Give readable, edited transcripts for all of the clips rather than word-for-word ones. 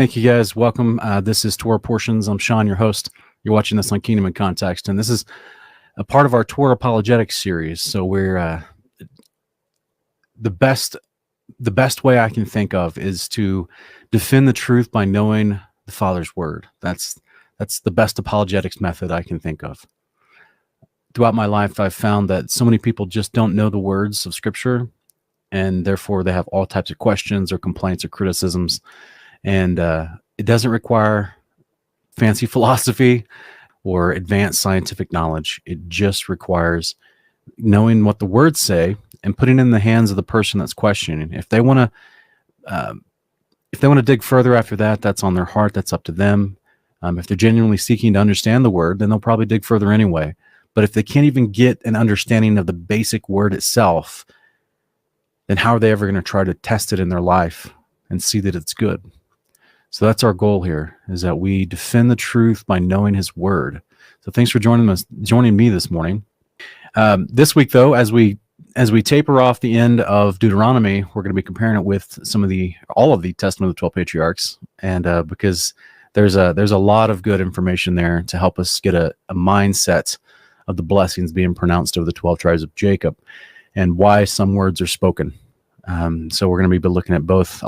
Thank you guys. Welcome. This is Torah Portions. I'm Sean, your host. You're watching this on Kingdom in Context, and this is a part of our Torah apologetics series. So we're the best way I can think of is to defend the truth by knowing the Father's word. That's the best apologetics method I can think of. Throughout my life, I've found that so many people just don't know the words of Scripture, and therefore they have all types of questions or complaints or criticisms. And it doesn't require fancy philosophy or advanced scientific knowledge. It just requires knowing what the words say and putting it in the hands of the person that's questioning. If they want to dig further after that, that's on their heart. That's up to them. If they're genuinely seeking to understand the word, then they'll probably dig further anyway. But if they can't even get an understanding of the basic word itself, then how are they ever going to try to test it in their life and see that it's good? So that's our goal here, is that we defend the truth by knowing his word. So thanks for joining me this morning. This week, though, as we taper off the end of Deuteronomy, we're going to be comparing it with all of the Testament of the 12 Patriarchs, and because there's a lot of good information there to help us get a mindset of the blessings being pronounced over the 12 tribes of Jacob, and why some words are spoken. So we're going to be looking at both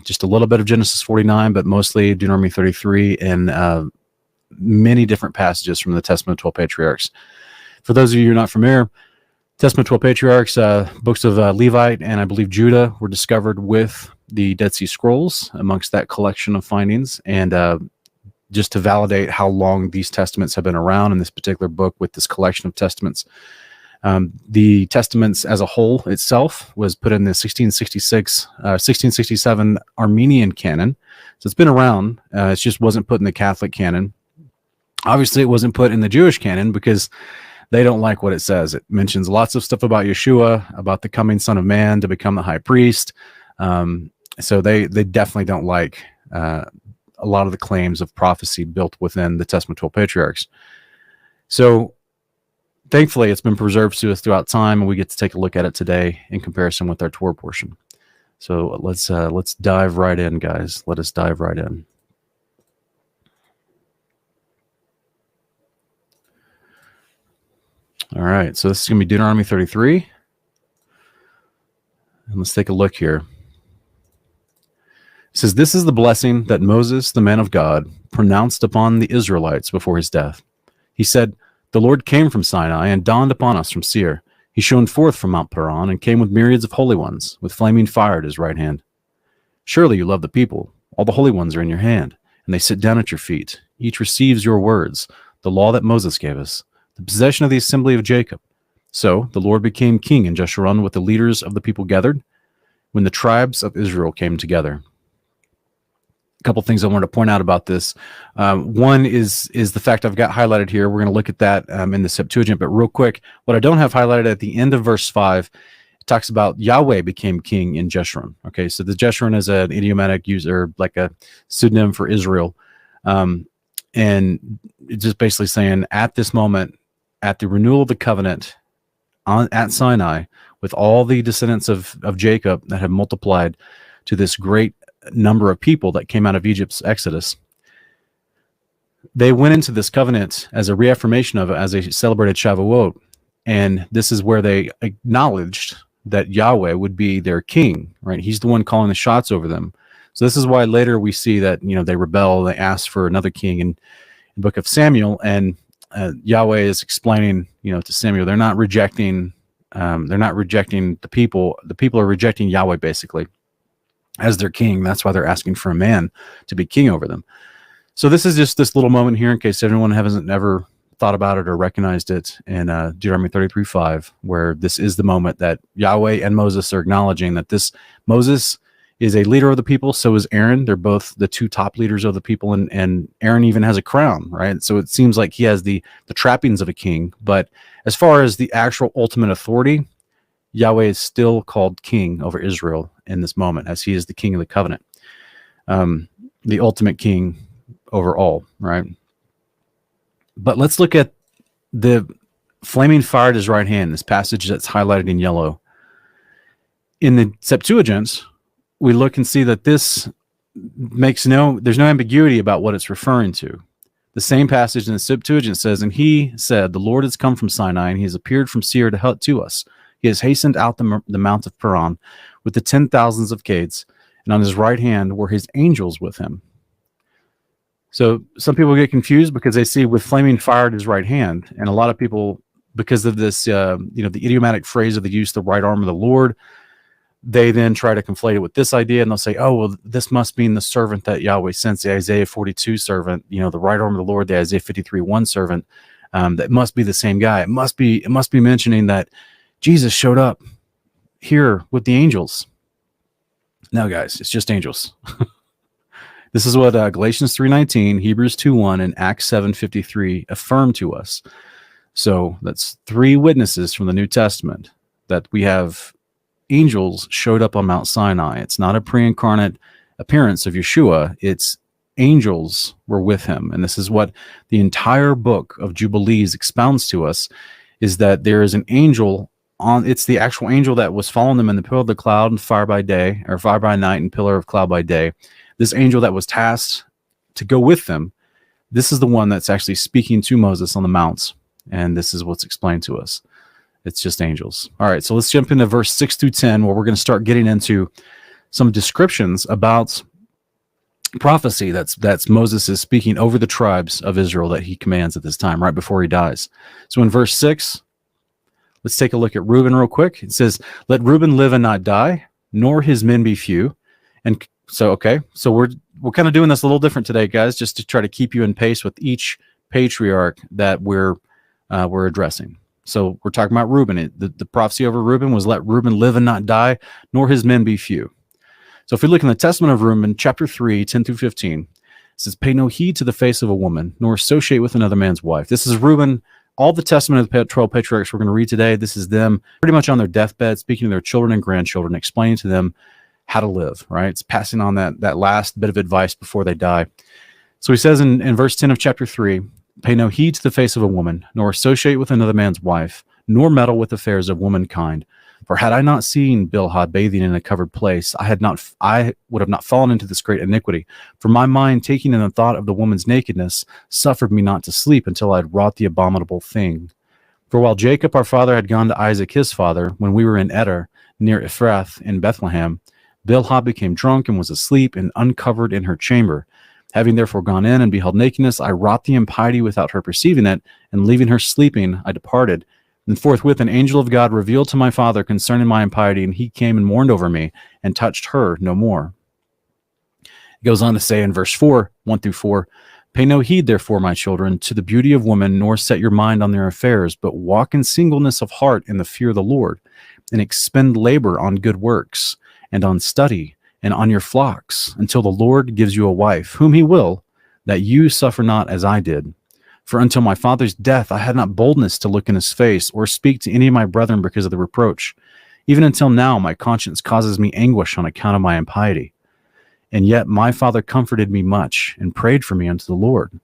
just a little bit of Genesis 49, but mostly Deuteronomy 33 and many different passages from the Testament of 12 Patriarchs. For those of you who are not familiar, Testament of 12 Patriarchs, books of Levite and I believe Judah were discovered with the Dead Sea Scrolls amongst that collection of findings. And just to validate how long these testaments have been around in this particular book with this collection of testaments, the Testaments as a whole itself was put in the 1667 Armenian canon. So it's been around. It just wasn't put in the Catholic canon. Obviously, it wasn't put in the Jewish canon because they don't like what it says. It mentions lots of stuff about Yeshua, about the coming Son of Man to become the high priest. So they definitely don't like a lot of the claims of prophecy built within the Testament of 12 Patriarchs. So thankfully, it's been preserved to us throughout time, and we get to take a look at it today in comparison with our Torah portion. So let's dive right in, guys. Let us dive right in. All right, so this is going to be Deuteronomy 33. And let's take a look here. It says, "This is the blessing that Moses, the man of God, pronounced upon the Israelites before his death. He said, 'The Lord came from Sinai and dawned upon us from Seir. He shone forth from Mount Paran and came with myriads of holy ones, with flaming fire at his right hand. Surely you love the people. All the holy ones are in your hand, and they sit down at your feet. Each receives your words, the law that Moses gave us, the possession of the assembly of Jacob. So the Lord became king in Jeshurun with the leaders of the people gathered, when the tribes of Israel came together.'" A couple things I wanted to point out about this. One is the fact I've got highlighted here. We're going to look at that in the Septuagint, but real quick, what I don't have highlighted at the end of verse 5, it talks about Yahweh became king in Jeshurun. Okay, so the Jeshurun is an idiomatic user, like a pseudonym for Israel. And it's just basically saying at this moment, at the renewal of the covenant at Sinai, with all the descendants of Jacob that have multiplied to this great number of people that came out of Egypt's Exodus, they went into this covenant as a reaffirmation of it, as they celebrated Shavuot. And this is where they acknowledged that Yahweh would be their king, right? He's the one calling the shots over them. So this is why later we see that, they rebel, they ask for another king in the book of Samuel, and Yahweh is explaining, to Samuel, they're not rejecting the people. The people are rejecting Yahweh, basically, as their king. That's why they're asking for a man to be king over them. So this is just this little moment here in case everyone hasn't ever thought about it or recognized it in Deuteronomy 33:5, where this is the moment that Yahweh and Moses are acknowledging that Moses is a leader of the people. So is Aaron. They're both the two top leaders of the people, and Aaron even has a crown, right? So it seems like he has the trappings of a king. But as far as the actual ultimate authority, Yahweh is still called king over Israel in this moment, as he is the king of the covenant, the ultimate king over all, right? But let's look at the flaming fire at his right hand, this passage that's highlighted in yellow. In the Septuagint, we look and see that this there's no ambiguity about what it's referring to. The same passage in the Septuagint says, and he said, the Lord has come from Sinai, and he has appeared from Seir to us. He has hastened out the mount of Paran with the 10,000s of Cades, and on his right hand were his angels with him. So some people get confused because they see with flaming fire at his right hand, and a lot of people, because of this, the idiomatic phrase of the use, the right arm of the Lord, they then try to conflate it with this idea, and they'll say, oh, well, this must mean the servant that Yahweh sends, the Isaiah 42 servant, the right arm of the Lord, the Isaiah 53:1 servant. That must be the same guy. It must be mentioning that Jesus showed up here with the angels. No, guys, it's just angels. This is what Galatians 3:19, Hebrews 2:1, and Acts 7:53 affirm to us. So that's three witnesses from the New Testament that we have angels showed up on Mount Sinai. It's not a pre-incarnate appearance of Yeshua. It's angels were with him. And this is what the entire book of Jubilees expounds to us, is that there is an angel it's the actual angel that was following them in the pillar of the cloud and fire by day, or fire by night and pillar of cloud by day. This angel that was tasked to go with them, this is the one that's actually speaking to Moses on the mounts. And this is what's explained to us. It's just angels. All right, so let's jump into verse 6 through 10, where we're going to start getting into some descriptions about prophecy that's Moses is speaking over the tribes of Israel that he commands at this time, right before he dies. So in verse 6, let's take a look at Reuben real quick. It says, let Reuben live and not die, nor his men be few. And so we're kind of doing this a little different today, guys, just to try to keep you in pace with each patriarch that we're addressing. So we're talking about Reuben. The prophecy over Reuben was, let Reuben live and not die, nor his men be few. So if we look in the Testament of Reuben, chapter 3, 10 through 15, it says, pay no heed to the face of a woman, nor associate with another man's wife. This is Reuben. All the Testament of the 12 patriarchs we're going to read today, this is them pretty much on their deathbed, speaking to their children and grandchildren, explaining to them how to live, right? It's passing on that last bit of advice before they die. So he says in verse 10 of chapter 3, pay no heed to the face of a woman, nor associate with another man's wife, nor meddle with affairs of womankind. For had I not seen Bilhah bathing in a covered place, I would have not fallen into this great iniquity. For my mind, taking in the thought of the woman's nakedness, suffered me not to sleep until I had wrought the abominable thing. For while Jacob our father had gone to Isaac his father, when we were in Eder, near Ephrath in Bethlehem, Bilhah became drunk and was asleep and uncovered in her chamber. Having therefore gone in and beheld nakedness, I wrought the impiety without her perceiving it, and leaving her sleeping, I departed. And forthwith an angel of God revealed to my father concerning my impiety, and he came and mourned over me, and touched her no more. He goes on to say in verse 4, 1 through 4, pay no heed, therefore, my children, to the beauty of women, nor set your mind on their affairs, but walk in singleness of heart in the fear of the Lord, and expend labor on good works, and on study, and on your flocks, until the Lord gives you a wife, whom he will, that you suffer not as I did. For until my father's death I had not boldness to look in his face, or speak to any of my brethren because of the reproach. Even until now my conscience causes me anguish on account of my impiety. And yet my father comforted me much, and prayed for me unto the Lord,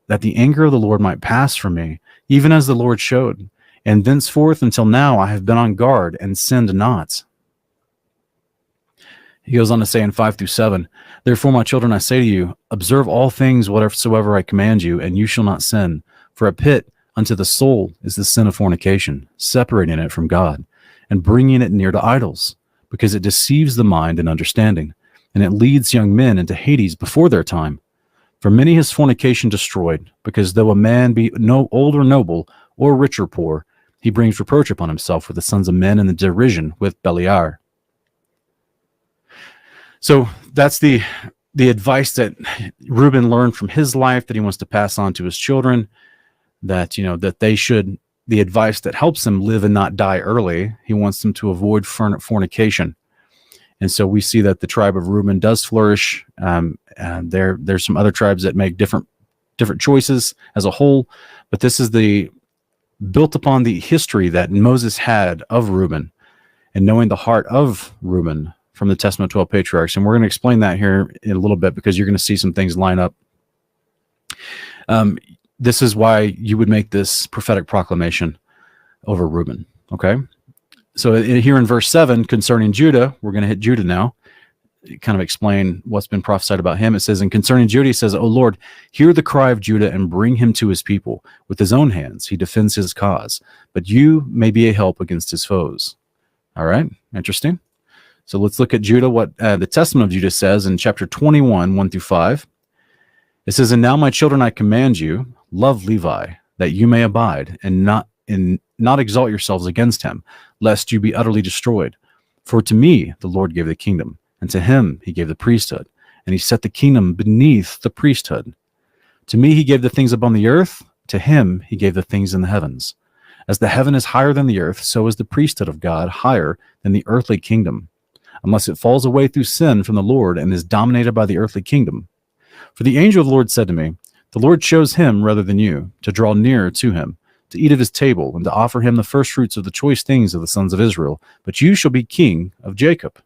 that the anger of the Lord might pass from me, even as the Lord showed. And thenceforth until now I have been on guard, and sinned not. He goes on to say in 5 through 7, therefore, my children, I say to you, observe all things whatsoever I command you, and you shall not sin. For a pit unto the soul is the sin of fornication, separating it from God, and bringing it near to idols, because it deceives the mind and understanding, and it leads young men into Hades before their time. For many has fornication destroyed, because though a man be no old or noble, or rich or poor, he brings reproach upon himself with the sons of men, and the derision with Beliar. So that's the advice that Reuben learned from his life that he wants to pass on to his children, that, that they should, the advice that helps them live and not die early. He wants them to avoid fornication. And so we see that the tribe of Reuben does flourish. And there's some other tribes that make different choices as a whole, but this is built upon the history that Moses had of Reuben, and knowing the heart of Reuben from the Testament of 12 Patriarchs. And we're going to explain that here in a little bit, because you're going to see some things line up. This is why you would make this prophetic proclamation over Reuben. Okay. So here in verse 7, concerning Judah, we're going to hit Judah now. kind of explain what's been prophesied about him. It says, and concerning Judah, he says, O Lord, hear the cry of Judah and bring him to his people. With his own hands, he defends his cause, but you may be a help against his foes. All right, interesting. So let's look at Judah, what the Testament of Judah says in chapter 21, 1-5. It says, and now, my children, I command you, love Levi, that you may abide, and not exalt yourselves against him, lest you be utterly destroyed. For to me the Lord gave the kingdom, and to him he gave the priesthood, and he set the kingdom beneath the priesthood. To me he gave the things upon the earth, to him he gave the things in the heavens. As the heaven is higher than the earth, so is the priesthood of God higher than the earthly kingdom, unless it falls away through sin from the Lord and is dominated by the earthly kingdom. For the angel of the Lord said to me, the Lord chose him rather than you, to draw nearer to him, to eat of his table, and to offer him the first fruits of the choice things of the sons of Israel. But you shall be king of Jacob.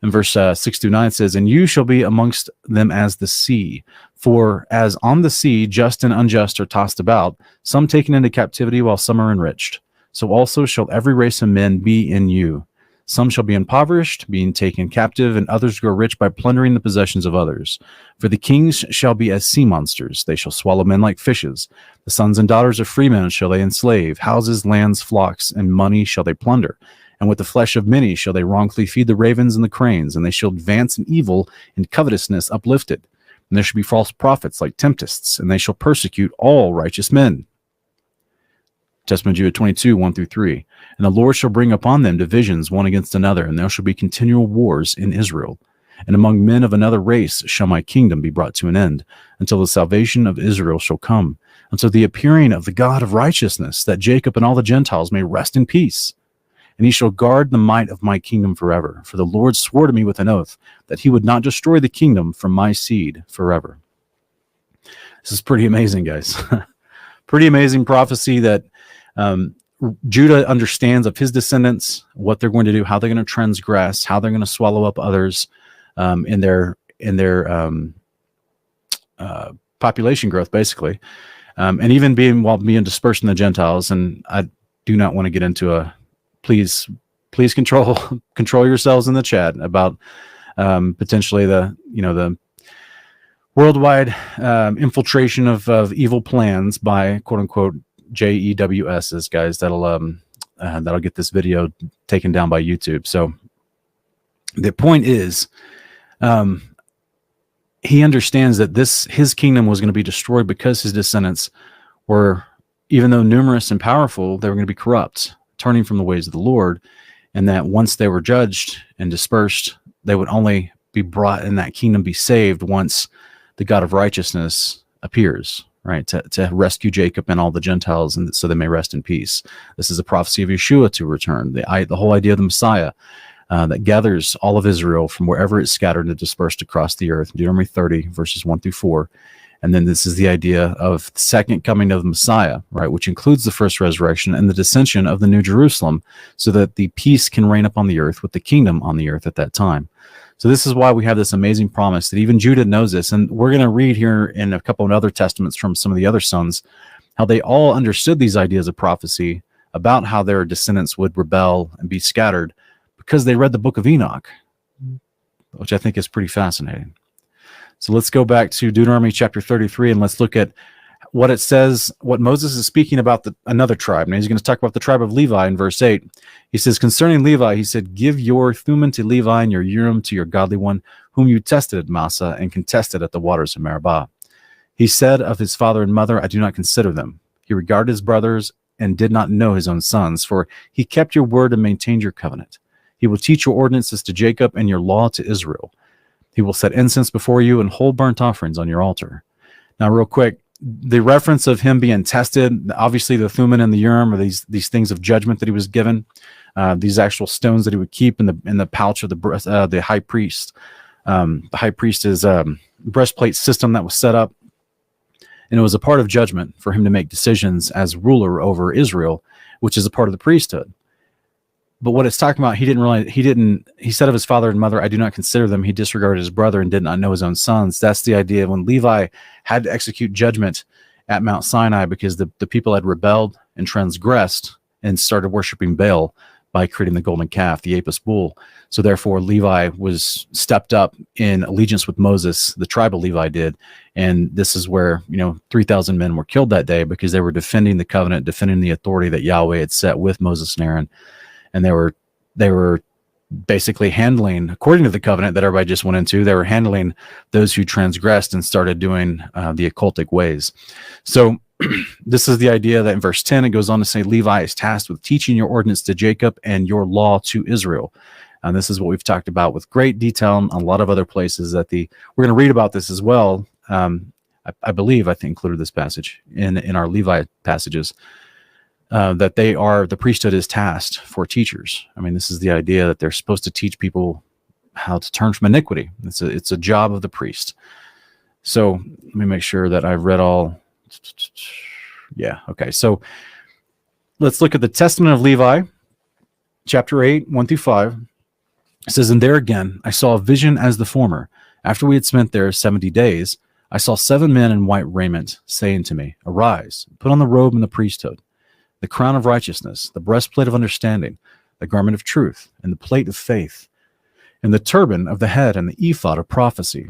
And verse 6-9 says, and you shall be amongst them as the sea. For as on the sea just and unjust are tossed about, some taken into captivity while some are enriched. So also shall every race of men be in you. Some shall be impoverished, being taken captive, and others grow rich by plundering the possessions of others. For the kings shall be as sea monsters. They shall swallow men like fishes. The sons and daughters of freemen shall they enslave. Houses, lands, flocks, and money shall they plunder. And with the flesh of many shall they wrongfully feed the ravens and the cranes, and they shall advance in evil and covetousness uplifted. And there shall be false prophets like tempests, and they shall persecute all righteous men. Testament of Judah 22, 1-3. And the Lord shall bring upon them divisions one against another, and there shall be continual wars in Israel. And among men of another race shall my kingdom be brought to an end, until the salvation of Israel shall come, until the appearing of the God of righteousness, that Jacob and all the Gentiles may rest in peace. And he shall guard the might of my kingdom forever. For the Lord swore to me with an oath, that he would not destroy the kingdom from my seed forever. This is pretty amazing, guys. Pretty amazing prophecy that Judah understands of his descendants, what they're going to do, how they're going to transgress, how they're going to swallow up others in their population growth, basically, and even while being dispersed in the Gentiles. And I do not want to get into please control yourselves in the chat about potentially the worldwide infiltration of evil plans by quote unquote JEWSs, guys. That'll get this video taken down by YouTube. So the point is, he understands that his kingdom was going to be destroyed because his descendants were, even though numerous and powerful, they were going to be corrupt, turning from the ways of the Lord, and that once they were judged and dispersed, they would only be brought in that kingdom, be saved once the God of righteousness appears. Right, to rescue Jacob and all the Gentiles, and so they may rest in peace. This is a prophecy of Yeshua to return, the whole idea of the Messiah that gathers all of Israel from wherever it's scattered and dispersed across the earth. Deuteronomy 30, verses 1-4. And then this is the idea of the second coming of the Messiah, right, which includes the first resurrection and the descension of the New Jerusalem, so that the peace can reign upon the earth with the kingdom on the earth at that time. So this is why we have this amazing promise that even Judah knows this. And we're going to read here in a couple of other testaments from some of the other sons, how they all understood these ideas of prophecy about how their descendants would rebel and be scattered because they read the book of Enoch, which I think is pretty fascinating. So let's go back to Deuteronomy chapter 33, and let's look at what it says, what Moses is speaking about another tribe. Now he's going to talk about the tribe of Levi in verse 8. He says, concerning Levi, he said, give your Thummim to Levi and your Urim to your godly one, whom you tested at Massa and contested at the waters of Meribah. He said of his father and mother, I do not consider them. He regarded his brothers and did not know his own sons, for he kept your word and maintained your covenant. He will teach your ordinances to Jacob and your law to Israel. He will set incense before you and hold burnt offerings on your altar. Now, real quick, the reference of him being tested, obviously the Thummim and the Urim are these things of judgment that he was given, these actual stones that he would keep in the pouch of the high priest. The high priest's breastplate system that was set up, and it was a part of judgment for him to make decisions as ruler over Israel, which is a part of the priesthood. But what it's talking about, he said of his father and mother, I do not consider them. He disregarded his brother and did not know his own sons. That's the idea. When Levi had to execute judgment at Mount Sinai because the people had rebelled and transgressed and started worshiping Baal, by creating the golden calf, the Apis bull. So therefore, Levi was stepped up in allegiance with Moses, the tribe of Levi did. And this is where, 3,000 men were killed that day because they were defending the covenant, defending the authority that Yahweh had set with Moses and Aaron. And they were basically handling, according to the covenant that everybody just went into, they were handling those who transgressed and started doing the occultic ways. So this is the idea that in verse 10, it goes on to say, Levi is tasked with teaching your ordinance to Jacob and your law to Israel. And this is what we've talked about with great detail in a lot of other places that we're going to read about this as well. I think included this passage in our Levi passages, that the priesthood is tasked for teachers. I mean, this is the idea that they're supposed to teach people how to turn from iniquity. It's a job of the priest. So let me make sure that I've read all. Yeah. Okay. So let's look at the Testament of Levi, chapter 8, 1-5. It says, and there again, I saw a vision as the former. After we had spent there 70 days, I saw 7 men in white raiment saying to me, arise, put on the robe and the priesthood, the crown of righteousness, the breastplate of understanding, the garment of truth, and the plate of faith, and the turban of the head, and the ephod of prophecy.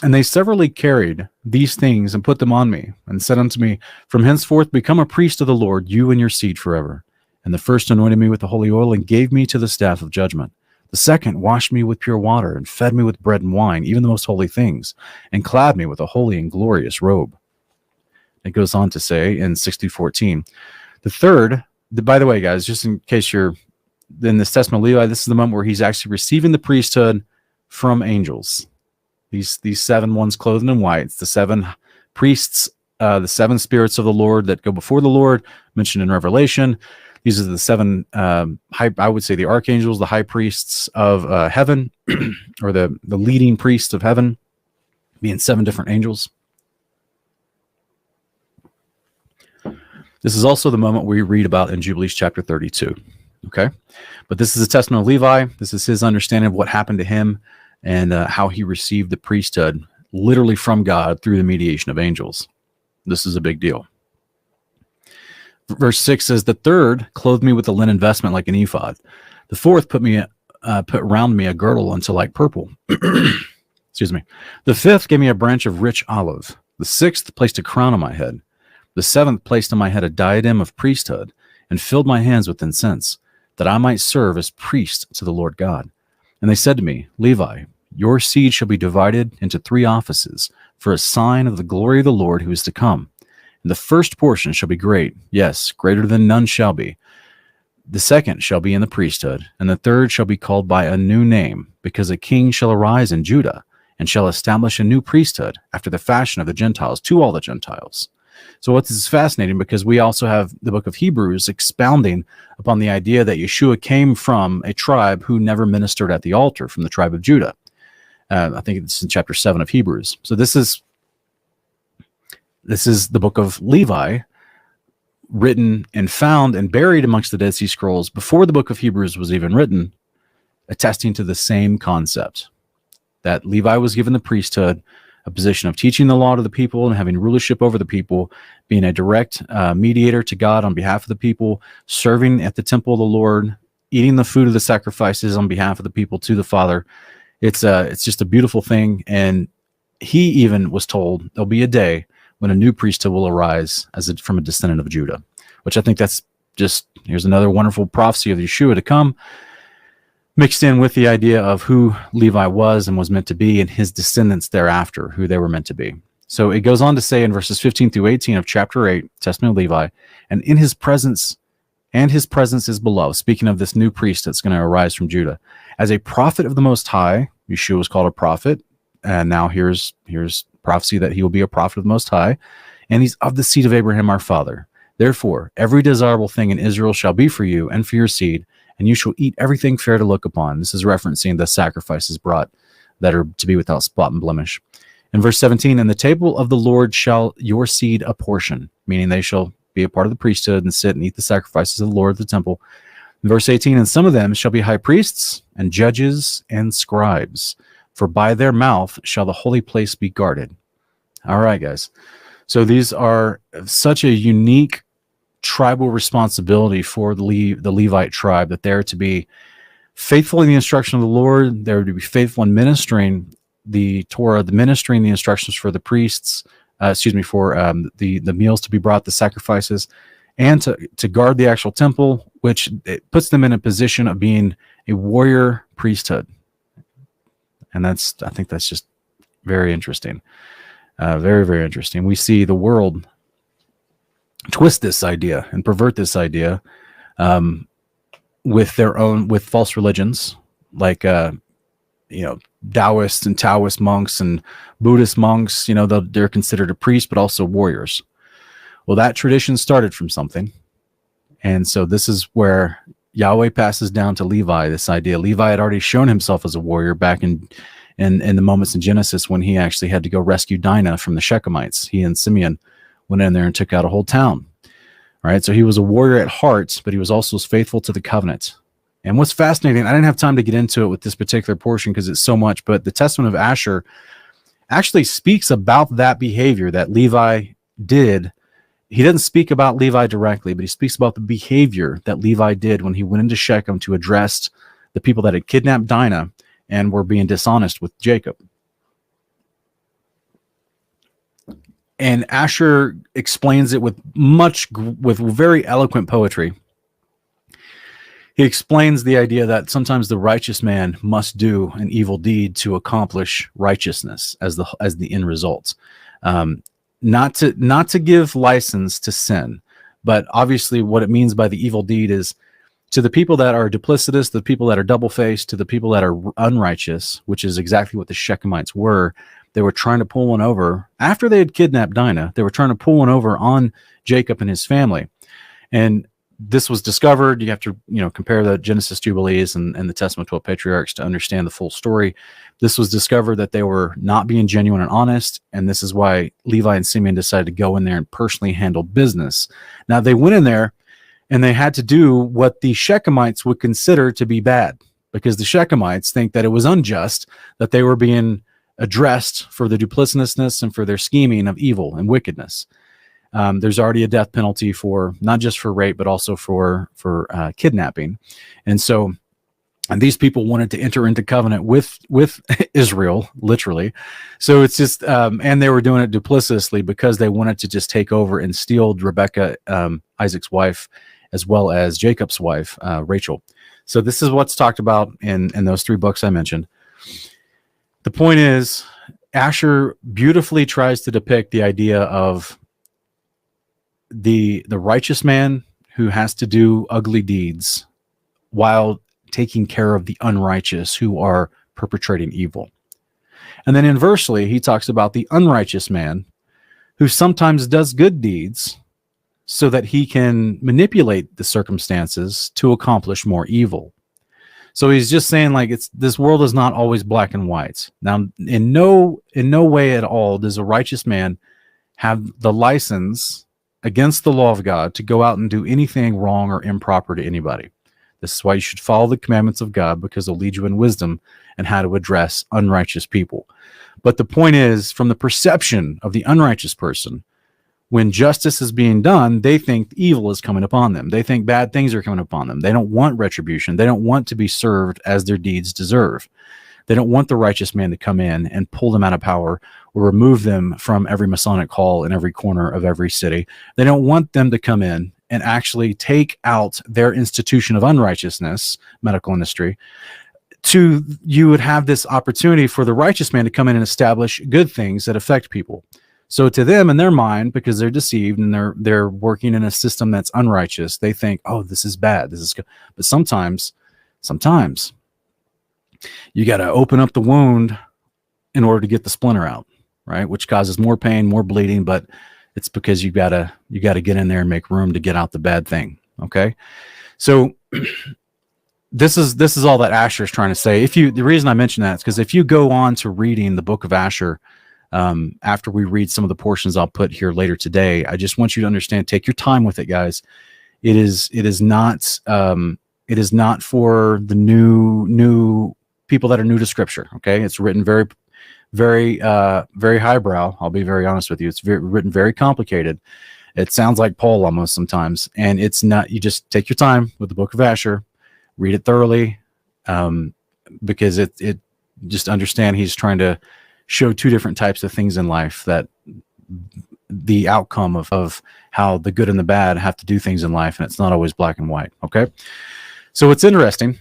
And they severally carried these things and put them on me, and said unto me, from henceforth become a priest of the Lord, you and your seed forever. And the first anointed me with the holy oil, and gave me to the staff of judgment. The second washed me with pure water, and fed me with bread and wine, even the most holy things, and clad me with a holy and glorious robe. It goes on to say in 6-14, the third, by the way, guys, just in case you're in this Testament of Levi, this is the moment where he's actually receiving the priesthood from angels. These 7 ones clothed in white, it's the 7 priests, the 7 spirits of the Lord that go before the Lord, mentioned in Revelation. These are the 7, I would say the archangels, the high priests of heaven, or the leading priests of heaven, being 7 different angels. This is also the moment we read about in Jubilees chapter 32. Okay, but this is the Testament of Levi. This is his understanding of what happened to him and how he received the priesthood literally from God through the mediation of angels. This is a big deal. Verse 6 says, the third clothed me with a linen vestment like an ephod. The fourth put round me a girdle unto like purple. Excuse me. The fifth gave me a branch of rich olive. The sixth placed a crown on my head. The seventh placed on my head a diadem of priesthood, and filled my hands with incense, that I might serve as priest to the Lord God. And they said to me, Levi, your seed shall be divided into 3 offices, for a sign of the glory of the Lord who is to come. And the first portion shall be great, yes, greater than none shall be. The second shall be in the priesthood, and the third shall be called by a new name, because a king shall arise in Judah, and shall establish a new priesthood after the fashion of the Gentiles to all the Gentiles. So what this is fascinating, because we also have the book of Hebrews expounding upon the idea that Yeshua came from a tribe who never ministered at the altar, from the tribe of Judah. I think it's in chapter 7 of Hebrews. So this is the book of Levi, written and found and buried amongst the Dead Sea Scrolls before the book of Hebrews was even written, attesting to the same concept, that Levi was given the priesthood, a position of teaching the law to the people and having rulership over the people, being a direct mediator to God on behalf of the people, serving at the temple of the Lord, eating the food of the sacrifices on behalf of the people to the Father. It's just a beautiful thing. And he even was told there'll be a day when a new priesthood will arise from a descendant of Judah, which I think that's just, here's another wonderful prophecy of Yeshua to come, mixed in with the idea of who Levi was and was meant to be, and his descendants thereafter, who they were meant to be. So it goes on to say in verses 15-18 of chapter 8, Testament of Levi, and in his presence, and his presence is beloved, speaking of this new priest that's going to arise from Judah, as a prophet of the Most High. Yeshua was called a prophet, and now here's prophecy that he will be a prophet of the Most High, and he's of the seed of Abraham our father. Therefore, every desirable thing in Israel shall be for you and for your seed, and you shall eat everything fair to look upon. This is referencing the sacrifices brought that are to be without spot and blemish. In verse 17, and the table of the Lord shall your seed apportion, meaning they shall be a part of the priesthood and sit and eat the sacrifices of the Lord at the temple. In verse 18, and some of them shall be high priests and judges and scribes, for by their mouth shall the holy place be guarded. All right, guys. So these are such a unique tribal responsibility for the Levite tribe, that they're to be faithful in the instruction of the Lord. They're to be faithful in ministering the Torah, the ministering the instructions for the priests, for the meals to be brought, the sacrifices, and to guard the actual temple, which it puts them in a position of being a warrior priesthood. And I think that's just very interesting. Very, very interesting. We see the world twist this idea and pervert this idea with false religions, like Taoists and Taoist monks and Buddhist monks. They're considered a priest, but also warriors. Well, that tradition started from something. And so this is where Yahweh passes down to Levi this idea. Levi had already shown himself as a warrior back in the moments in Genesis when he actually had to go rescue Dinah from the Shechemites. He and Simeon went in there and took out a whole town. All right, so he was a warrior at heart, but he was also faithful to the covenant. And what's fascinating, I didn't have time to get into it with this particular portion because it's so much, but the Testament of Asher actually speaks about that behavior that Levi did. He doesn't speak about Levi directly, but he speaks about the behavior that Levi did when he went into Shechem to address the people that had kidnapped Dinah and were being dishonest with Jacob. And Asher explains it with very eloquent poetry. He explains the idea that sometimes the righteous man must do an evil deed to accomplish righteousness as the end result. Not to give license to sin, but obviously what it means by the evil deed is to the people that are duplicitous, the people that are double-faced, to the people that are unrighteous, which is exactly what the Shechemites were. They were trying to pull one over. After they had kidnapped Dinah, they were trying to pull one over on Jacob and his family. And this was discovered. You have to, compare the Genesis Jubilees and the Testament 12 Patriarchs to understand the full story. This was discovered that they were not being genuine and honest, and this is why Levi and Simeon decided to go in there and personally handle business. Now, they went in there, and they had to do what the Shechemites would consider to be bad, because the Shechemites think that it was unjust that they were being addressed for the duplicitousness and for their scheming of evil and wickedness. There's already a death penalty for not just for rape, but also for kidnapping. And these people wanted to enter into covenant with Israel, literally. So it's just, and they were doing it duplicitously because they wanted to just take over and steal Rebekah, Isaac's wife, as well as Jacob's wife, Rachel. So this is what's talked about in those three books I mentioned. The point is, Asher beautifully tries to depict the idea of the righteous man who has to do ugly deeds while taking care of the unrighteous who are perpetrating evil. And then inversely, he talks about the unrighteous man who sometimes does good deeds so that he can manipulate the circumstances to accomplish more evil. So he's just saying, like, this world is not always black and white. Now, in no way at all does a righteous man have the license against the law of God to go out and do anything wrong or improper to anybody. This is why you should follow the commandments of God, because they'll lead you in wisdom and how to address unrighteous people. But the point is, from the perception of the unrighteous person, when justice is being done, they think evil is coming upon them. They think bad things are coming upon them. They don't want retribution. They don't want to be served as their deeds deserve. They don't want the righteous man to come in and pull them out of power or remove them from every Masonic hall in every corner of every city. They don't want them to come in and actually take out their institution of unrighteousness, medical industry. You would have this opportunity for the righteous man to come in and establish good things that affect people. So to them, in their mind, because they're deceived and they're working in a system that's unrighteous, they think, oh, this is bad. This is good. But sometimes you got to open up the wound in order to get the splinter out, right? Which causes more pain, more bleeding, but it's because you got to get in there and make room to get out the bad thing. Okay. So this is all that Asher is trying to say. The reason I mention that is because if you go on to reading the book of Asher, after we read some of the portions I'll put here later today, I just want you to understand, take your time with it, guys. It is not for the new people that are new to scripture. Okay. It's written very, very, very highbrow. I'll be very honest with you. It's written very complicated. It sounds like Paul almost sometimes, and it's not. You just take your time with the book of Asher, read it thoroughly, because it just understand he's trying to show two different types of things in life, that the outcome of how the good and the bad have to do things in life, and it's not always black and white. Okay, so it's interesting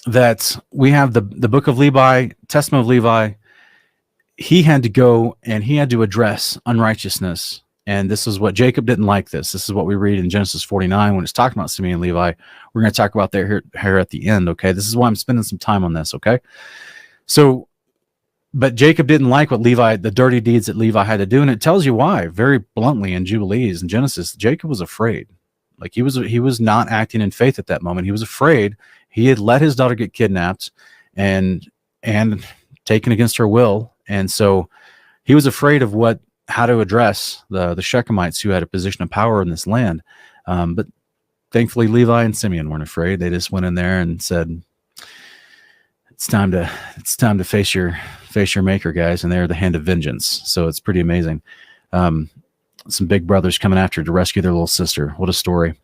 that we have the book of Levi, Testament of Levi. He had to go and he had to address unrighteousness. And this is what Jacob didn't like. This is what we read in Genesis 49 when it's talking about Simeon and Levi. We're going to talk about that here at the end. Okay, this is why I'm spending some time on this. Okay, so but Jacob didn't like what Levi, the dirty deeds that Levi had to do, and it tells you why very bluntly in Jubilees and Genesis. Jacob was afraid. Like he was not acting in faith at that moment. He was afraid. He had let his daughter get kidnapped and taken against her will, and so he was afraid of how to address the Shechemites who had a position of power in this land. But thankfully, Levi and Simeon weren't afraid. They just went in there and said, "It's time to face your maker, guys." And they're the hand of vengeance. So it's pretty amazing. Some big brothers coming after to rescue their little sister. What a story.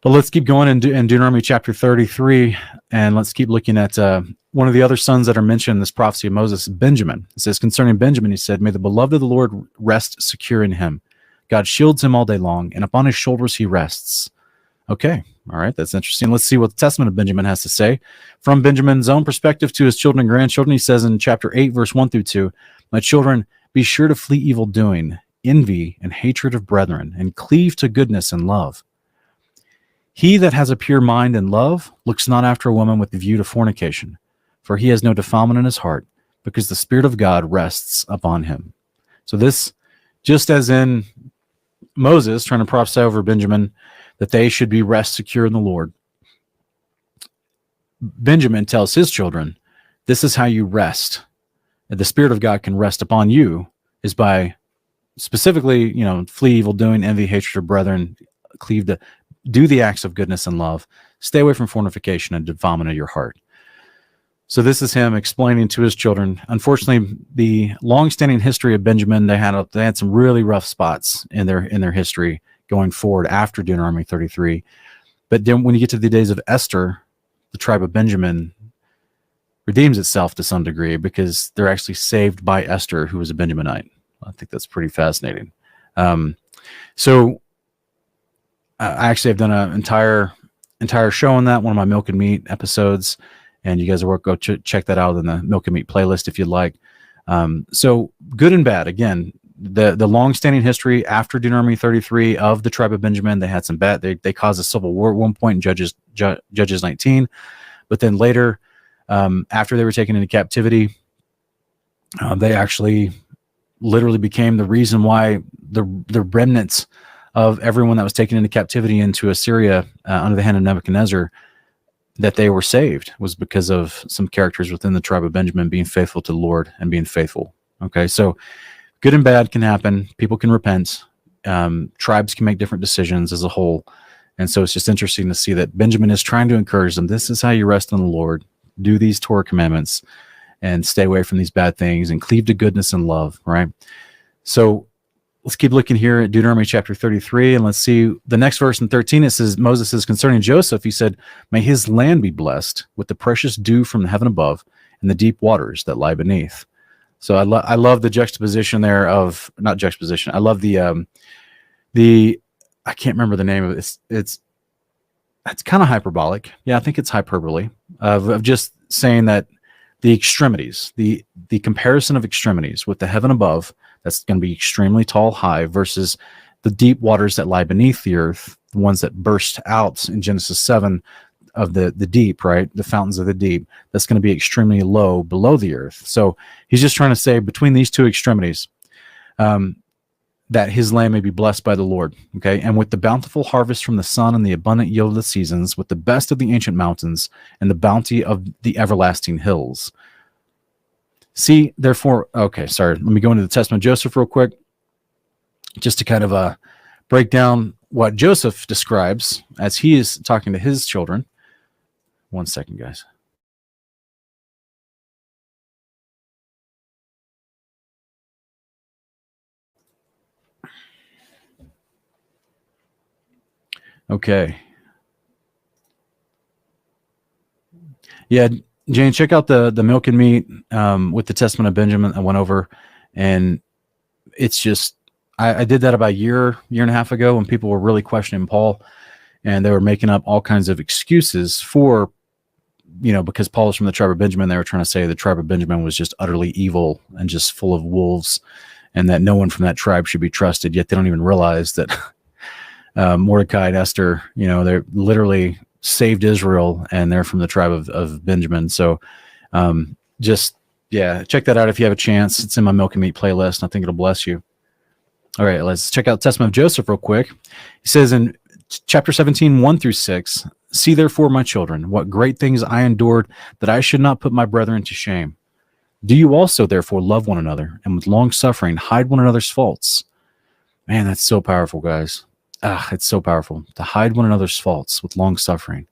But let's keep going in Deuteronomy chapter 33, and let's keep looking at one of the other sons that are mentioned in this prophecy of Moses, Benjamin. It says, concerning Benjamin, he said, "May the beloved of the Lord rest secure in him. God shields him all day long, and upon his shoulders he rests." Okay, all right, that's interesting. Let's see what the Testament of Benjamin has to say. From Benjamin's own perspective to his children and grandchildren, he says in chapter 8, verse 1 through 2, "My children, be sure to flee evil doing, envy, and hatred of brethren, and cleave to goodness and love. He that has a pure mind and love looks not after a woman with the view to fornication, for he has no defilement in his heart, because the Spirit of God rests upon him." So this, just as in Moses trying to prophesy over Benjamin that they should be rest secure in the Lord, Benjamin tells his children, this is how you rest. That the Spirit of God can rest upon you is by specifically, flee evil doing, envy, hatred of brethren, cleave to, do the acts of goodness and love, stay away from fornication and defilement of your heart. So this is him explaining to his children. Unfortunately, the long-standing history of Benjamin, they had some really rough spots in their history going forward after Deuteronomy 33. But then when you get to the days of Esther, the tribe of Benjamin redeems itself to some degree because they're actually saved by Esther, who was a Benjaminite. I think that's pretty fascinating. So I actually have done an entire show on that, one of my Milk and Meat episodes, and you guys are welcome to go check that out in the Milk and Meat playlist if you'd like. So good and bad. Again, the long-standing history after Deuteronomy 33 of the tribe of Benjamin, they had some bad. They caused a civil war at one point in Judges 19, but then later, after they were taken into captivity, they actually literally became the reason why the remnants of everyone that was taken into captivity into Assyria under the hand of Nebuchadnezzar, that they were saved, was because of some characters within the tribe of Benjamin being faithful to the Lord and being faithful. Okay, so good and bad can happen. People can repent. Tribes can make different decisions as a whole. And so it's just interesting to see that Benjamin is trying to encourage them. This is how you rest in the Lord. Do these Torah commandments and stay away from these bad things and cleave to goodness and love, right? So let's keep looking here at Deuteronomy chapter 33, and let's see the next verse in 13. It says, Moses says concerning Joseph, he said, "May his land be blessed with the precious dew from the heaven above and the deep waters that lie beneath." So I love the juxtaposition there of, not juxtaposition, I love the I can't remember the name of it. It's kind of hyperbolic. Yeah, I think it's hyperbole of just saying that the extremities, the comparison of extremities with the heaven above, that's going to be extremely tall, high, versus the deep waters that lie beneath the earth, the ones that burst out in Genesis 7 of the deep, right? The fountains of the deep, that's going to be extremely low below the earth. So he's just trying to say between these two extremities, that his land may be blessed by the Lord, okay? And with the bountiful harvest from the sun and the abundant yield of the seasons, with the best of the ancient mountains and the bounty of the everlasting hills. See, therefore, okay, sorry, let me go into the Testament of Joseph real quick, just to kind of break down what Joseph describes as he is talking to his children. One second, guys. Okay. Yeah, Jane, check out the Milk and Meat with the Testament of Benjamin I went over, and it's just I did that about a year and a half ago when people were really questioning Paul, and they were making up all kinds of excuses for, because Paul is from the tribe of Benjamin. They were trying to say the tribe of Benjamin was just utterly evil and just full of wolves, and that no one from that tribe should be trusted. Yet they don't even realize that Mordecai and Esther, they're literally saved Israel, and they're from the tribe of Benjamin. So just, check that out if you have a chance. It's in my Milk and Meat playlist, and I think it'll bless you. All right, let's check out the Testament of Joseph real quick. He says in chapter 17, 1-6, "See therefore, my children, what great things I endured, that I should not put my brethren to shame. Do you also therefore love one another, and with long suffering hide one another's faults." Man, that's so powerful, guys. It's so powerful to hide one another's faults with long suffering.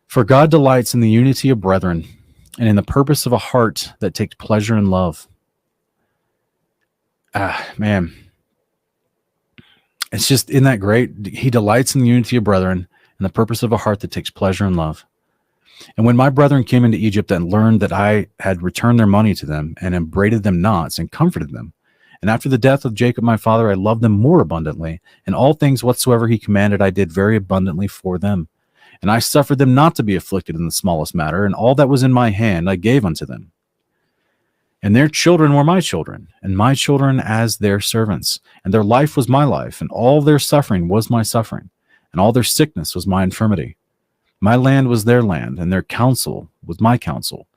"For God delights in the unity of brethren, and in the purpose of a heart that takes pleasure in love." Man, it's just, isn't that great? He delights in the unity of brethren and the purpose of a heart that takes pleasure in love. "And when my brethren came into Egypt and learned that I had returned their money to them and upbraided them not and comforted them, and after the death of Jacob my father, I loved them more abundantly, and all things whatsoever he commanded I did very abundantly for them. And I suffered them not to be afflicted in the smallest matter, and all that was in my hand I gave unto them. And their children were my children, and my children as their servants. And their life was my life, and all their suffering was my suffering, and all their sickness was my infirmity. My land was their land, and their counsel was my counsel.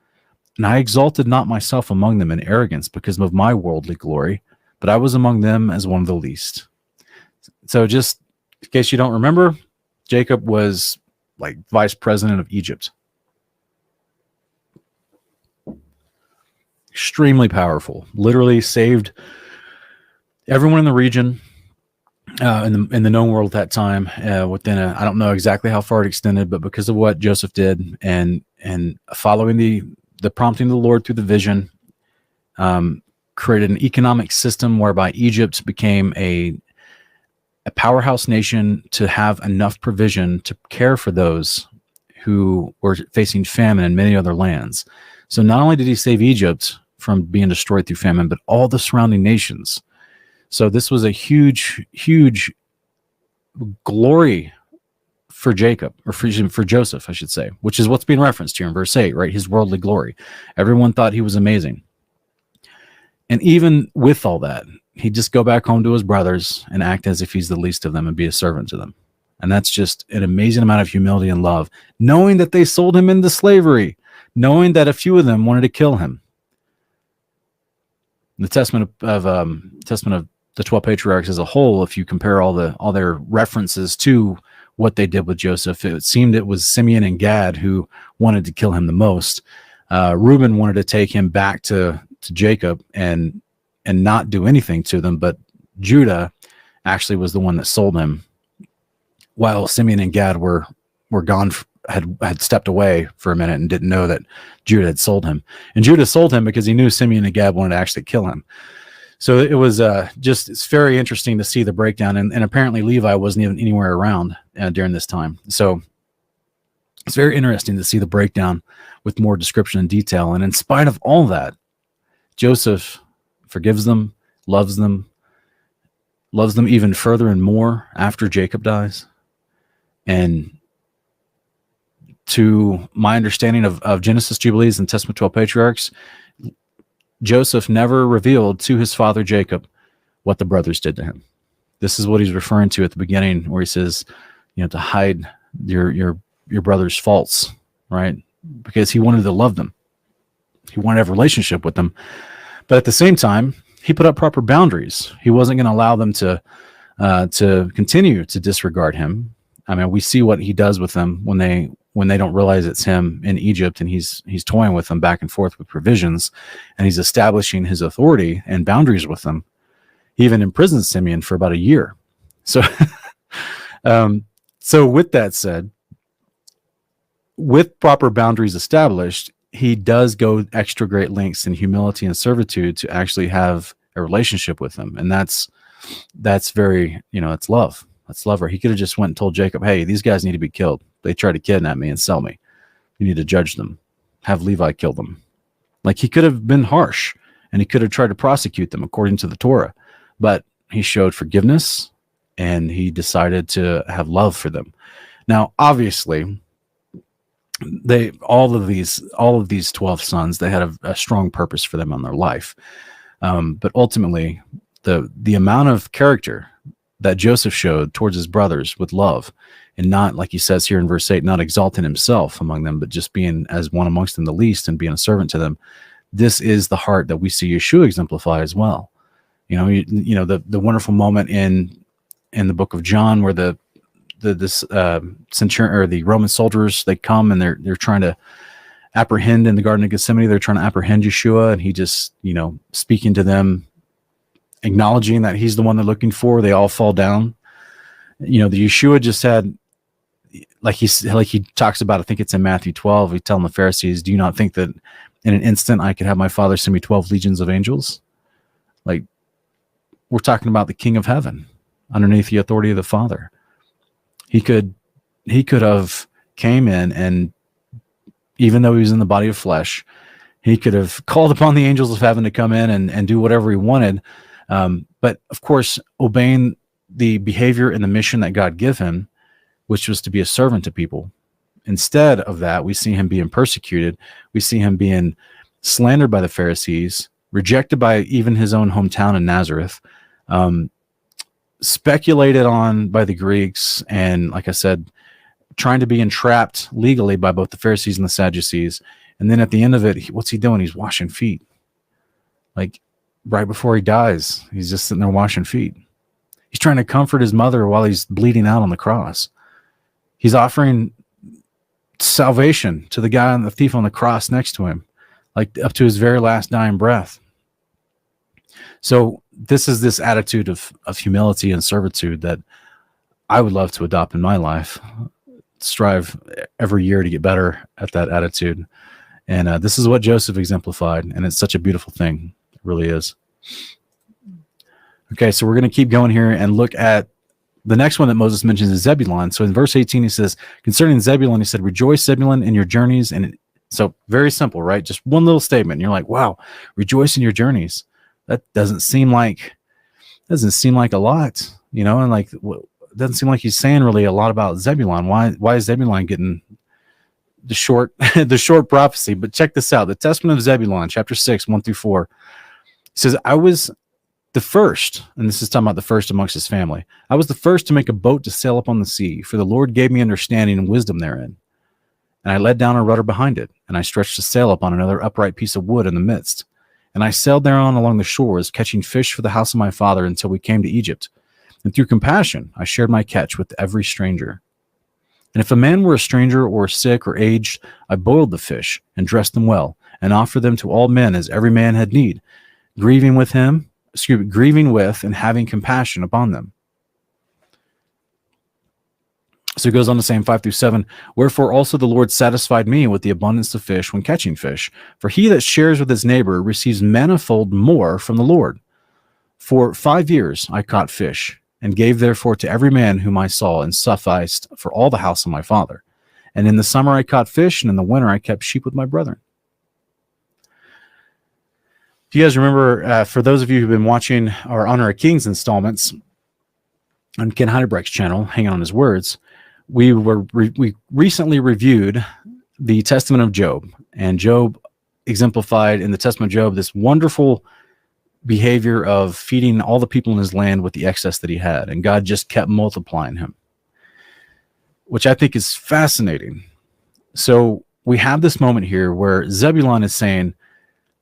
And I exalted not myself among them in arrogance because of my worldly glory, but I was among them as one of the least." So just in case you don't remember, Jacob was like vice president of Egypt. Extremely powerful. Literally saved everyone in the region, in the known world at that time. Within I don't know exactly how far it extended, but because of what Joseph did, and following the prompting of the Lord through the vision, created an economic system whereby Egypt became a powerhouse nation to have enough provision to care for those who were facing famine in many other lands. So not only did he save Egypt from being destroyed through famine, but all the surrounding nations. So this was a huge, huge glory for Jacob, or for Joseph, I should say, which is what's being referenced here in verse 8, right? His worldly glory. Everyone thought he was amazing. And even with all that, he'd just go back home to his brothers and act as if he's the least of them and be a servant to them. And that's just an amazing amount of humility and love, knowing that they sold him into slavery, knowing that a few of them wanted to kill him. The Testament of the 12 Patriarchs as a whole, if you compare all their references to what they did with Joseph, it seemed it was Simeon and Gad who wanted to kill him the most. Reuben wanted to take him back to Jacob and not do anything to them, but Judah actually was the one that sold him, while Simeon and Gad were gone, had stepped away for a minute and didn't know that Judah had sold him. And Judah sold him because he knew Simeon and Gad wanted to actually kill him. So it was it's very interesting to see the breakdown. And apparently Levi wasn't even anywhere around during this time. So it's very interesting to see the breakdown with more description and detail. And in spite of all that, Joseph forgives them, loves them even further and more after Jacob dies. And to my understanding of Genesis, Jubilees, and Testament 12 Patriarchs, Joseph never revealed to his father Jacob what the brothers did to him. This is what he's referring to at the beginning, where he says, to hide your brother's faults, right? Because he wanted to love them. He wanted to have a relationship with them. But at the same time, he put up proper boundaries. He wasn't going to allow them to continue to disregard him. I mean, we see what he does with them when they don't realize it's him in Egypt, and he's toying with them back and forth with provisions, and he's establishing his authority and boundaries with them. He even imprisoned Simeon for about a year. So, so with that said, with proper boundaries established, he does go extra great lengths in humility and servitude to actually have a relationship with them. And that's very, it's love. Let's love her. He could have just went and told Jacob, hey, these guys need to be killed. They tried to kidnap me and sell me. You need to judge them. Have Levi kill them. Like, he could have been harsh, and he could have tried to prosecute them according to the Torah. But he showed forgiveness, and he decided to have love for them. Now, obviously, all of these 12 sons, they had a strong purpose for them on their life. But ultimately, the amount of character that Joseph showed towards his brothers with love, and not, like he says here in verse 8, not exalting himself among them, but just being as one amongst them the least and being a servant to them. This is the heart that we see Yeshua exemplify as well. You know, the wonderful moment in the book of John where the centurion or the Roman soldiers, they come and they're trying to apprehend in the Garden of Gethsemane. They're trying to apprehend Yeshua, and he just, speaking to them, acknowledging that he's the one they're looking for. They all fall down. The Yeshua just had, like he talks about, I think it's in Matthew 12, he's telling the Pharisees, do you not think that in an instant I could have my Father send me 12 legions of angels? Like, we're talking about the King of Heaven underneath the authority of the Father. He could have came in, and even though he was in the body of flesh, he could have called upon the angels of heaven to come in and do whatever he wanted. But of course, obeying the behavior and the mission that God gave him, which was to be a servant to people. Instead of that, we see him being persecuted. We see him being slandered by the Pharisees, rejected by even his own hometown in Nazareth, speculated on by the Greeks, and, like I said, trying to be entrapped legally by both the Pharisees and the Sadducees. And then at the end of it, what's he doing? He's washing feet. Like, right before he dies, he's just sitting there washing feet. He's trying to comfort his mother while he's bleeding out on the cross. He's offering salvation to the guy and the thief on the cross next to him, like up to his very last dying breath. So this is this attitude of humility and servitude that I would love to adopt in my life. Strive every year to get better at that attitude. And this is what Joseph exemplified, and it's such a beautiful thing. It really is. Okay, so we're going to keep going here and look at the next one that Moses mentions is Zebulun. So in verse 18, he says, concerning Zebulun, he said, rejoice, Zebulun, in your journeys. And so very simple, right? Just one little statement. And you're like, wow, rejoice in your journeys. That doesn't seem like a lot, and like, doesn't seem like he's saying really a lot about Zebulun. Why is Zebulun getting the short prophecy? But check this out. The Testament of Zebulun, chapter 6, 1-4, says, I was the first, and this is talking about the first amongst his family. I was the first to make a boat to sail upon the sea, for the Lord gave me understanding and wisdom therein. And I let down a rudder behind it, and I stretched a sail upon another upright piece of wood in the midst. And I sailed thereon along the shores, catching fish for the house of my father until we came to Egypt. And through compassion, I shared my catch with every stranger. And if a man were a stranger or sick or aged, I boiled the fish and dressed them well, and offered them to all men as every man had need, grieving with and having compassion upon them. So it goes on to say in 5-7, wherefore also the Lord satisfied me with the abundance of fish when catching fish. For he that shares with his neighbor receives manifold more from the Lord. For 5 years I caught fish, and gave therefore to every man whom I saw, and sufficed for all the house of my father. And in the summer I caught fish, and in the winter I kept sheep with my brethren. Do you guys remember, for those of you who've been watching our Honor of Kings installments on Ken Heidebrecht's channel, Hang On His Words, we recently reviewed the Testament of Job, and Job exemplified in the Testament of Job this wonderful behavior of feeding all the people in his land with the excess that he had, and God just kept multiplying him, which I think is fascinating. So we have this moment here where Zebulun is saying,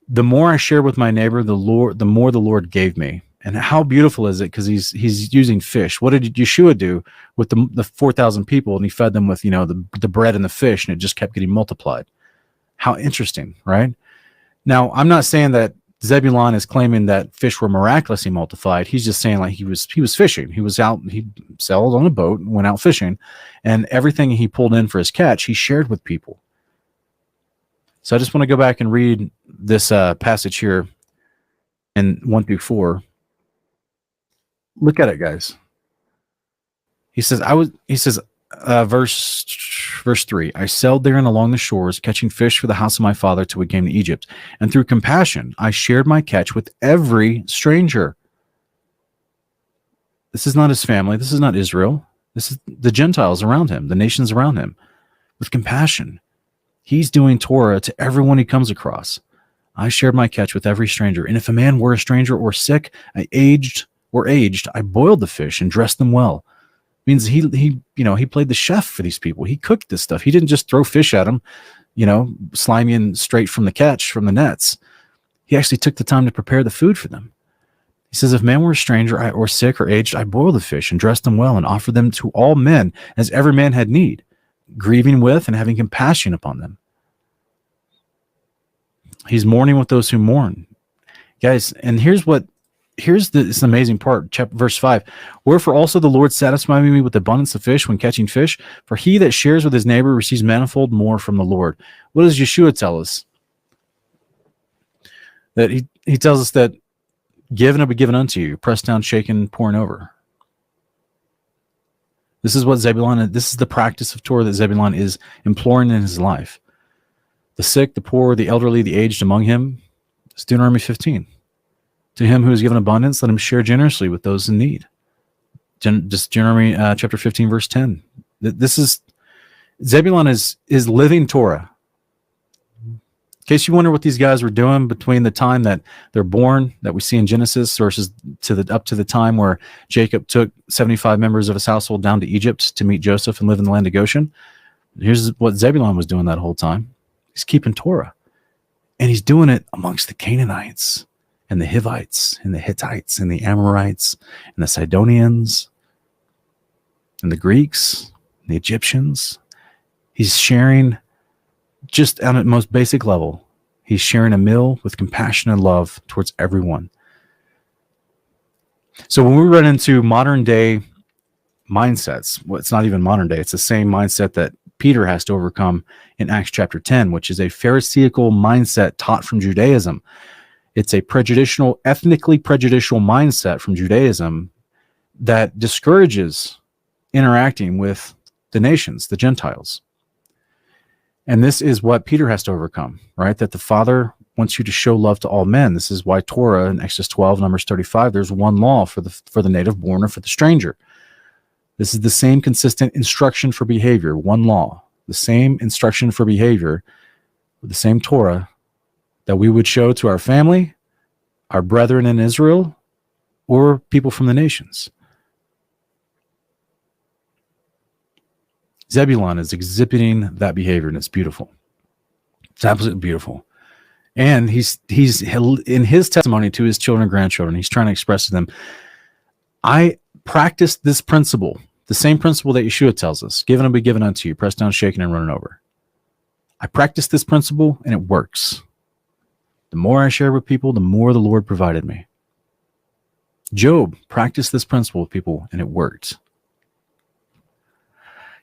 the more I share with my neighbor, the more the Lord gave me. And how beautiful is it? Because he's using fish. What did Yeshua do with the 4,000 people? And he fed them with, the bread and the fish, and it just kept getting multiplied. How interesting, right? Now, I'm not saying that Zebulun is claiming that fish were miraculously multiplied. He's just saying like he was fishing. He sailed on a boat and went out fishing, and everything he pulled in for his catch, he shared with people. So I just want to go back and read this passage here in 1-4. Look at it, guys. Verse 3, I sailed there and along the shores, catching fish for the house of my father till we came to Egypt. And through compassion, I shared my catch with every stranger. This is not his family. This is not Israel. This is the Gentiles around him, the nations around him. With compassion, he's doing Torah to everyone he comes across. I shared my catch with every stranger. And if a man were a stranger or sick, aged, I boiled the fish and dressed them well. Means he played the chef for these people. He cooked this stuff. He didn't just throw fish at them, slimy and straight from the catch, from the nets. He actually took the time to prepare the food for them. He says, if man were a stranger or sick or aged, I boiled the fish and dressed them well and offered them to all men as every man had need, grieving with and having compassion upon them. He's mourning with those who mourn. Guys, and here's this amazing part, verse 5. Wherefore also the Lord satisfied me with abundance of fish when catching fish, for he that shares with his neighbor receives manifold more from the Lord. What does Yeshua tell us? That he tells us that given will be given unto you, pressed down, shaken, pouring over. This is what Zebulun, this is the practice of Torah that Zebulun is imploring in his life. The sick, the poor, the elderly, the aged among him. It's Deuteronomy 15. To him who is given abundance, let him share generously with those in need. Just Deuteronomy chapter 15, verse 10. This is, Zebulun is living Torah. In case you wonder what these guys were doing between the time that they're born, that we see in Genesis, versus up to the time where Jacob took 75 members of his household down to Egypt to meet Joseph and live in the land of Goshen. Here's what Zebulun was doing that whole time. He's keeping Torah. And he's doing it amongst the Canaanites and the Hivites and the Hittites and the Amorites and the Sidonians and the Greeks and the Egyptians. He's sharing, just on a most basic level, he's sharing a meal with compassion and love towards everyone. So when we run into modern day mindsets, well, it's not even modern day, it's the same mindset that Peter has to overcome in Acts chapter 10, which is a Pharisaical mindset taught from Judaism. It's a ethnically prejudicial mindset from Judaism that discourages interacting with the nations, the Gentiles. And this is what Peter has to overcome, right? That the Father wants you to show love to all men. This is why Torah in Exodus 12, Numbers 35, there's one law for the native born or for the stranger. This is the same consistent instruction for behavior, one law, the same instruction for behavior, with the same Torah that we would show to our family, our brethren in Israel, or people from the nations. Zebulun is exhibiting that behavior, and it's beautiful. It's absolutely beautiful. And he's in his testimony to his children and grandchildren, he's trying to express to them, I practice this principle, the same principle that Yeshua tells us, given will be given unto you, pressed down, shaken, and running over. I practice this principle, and it works. The more I share with people, the more the Lord provided me. Job practiced this principle with people, and it worked.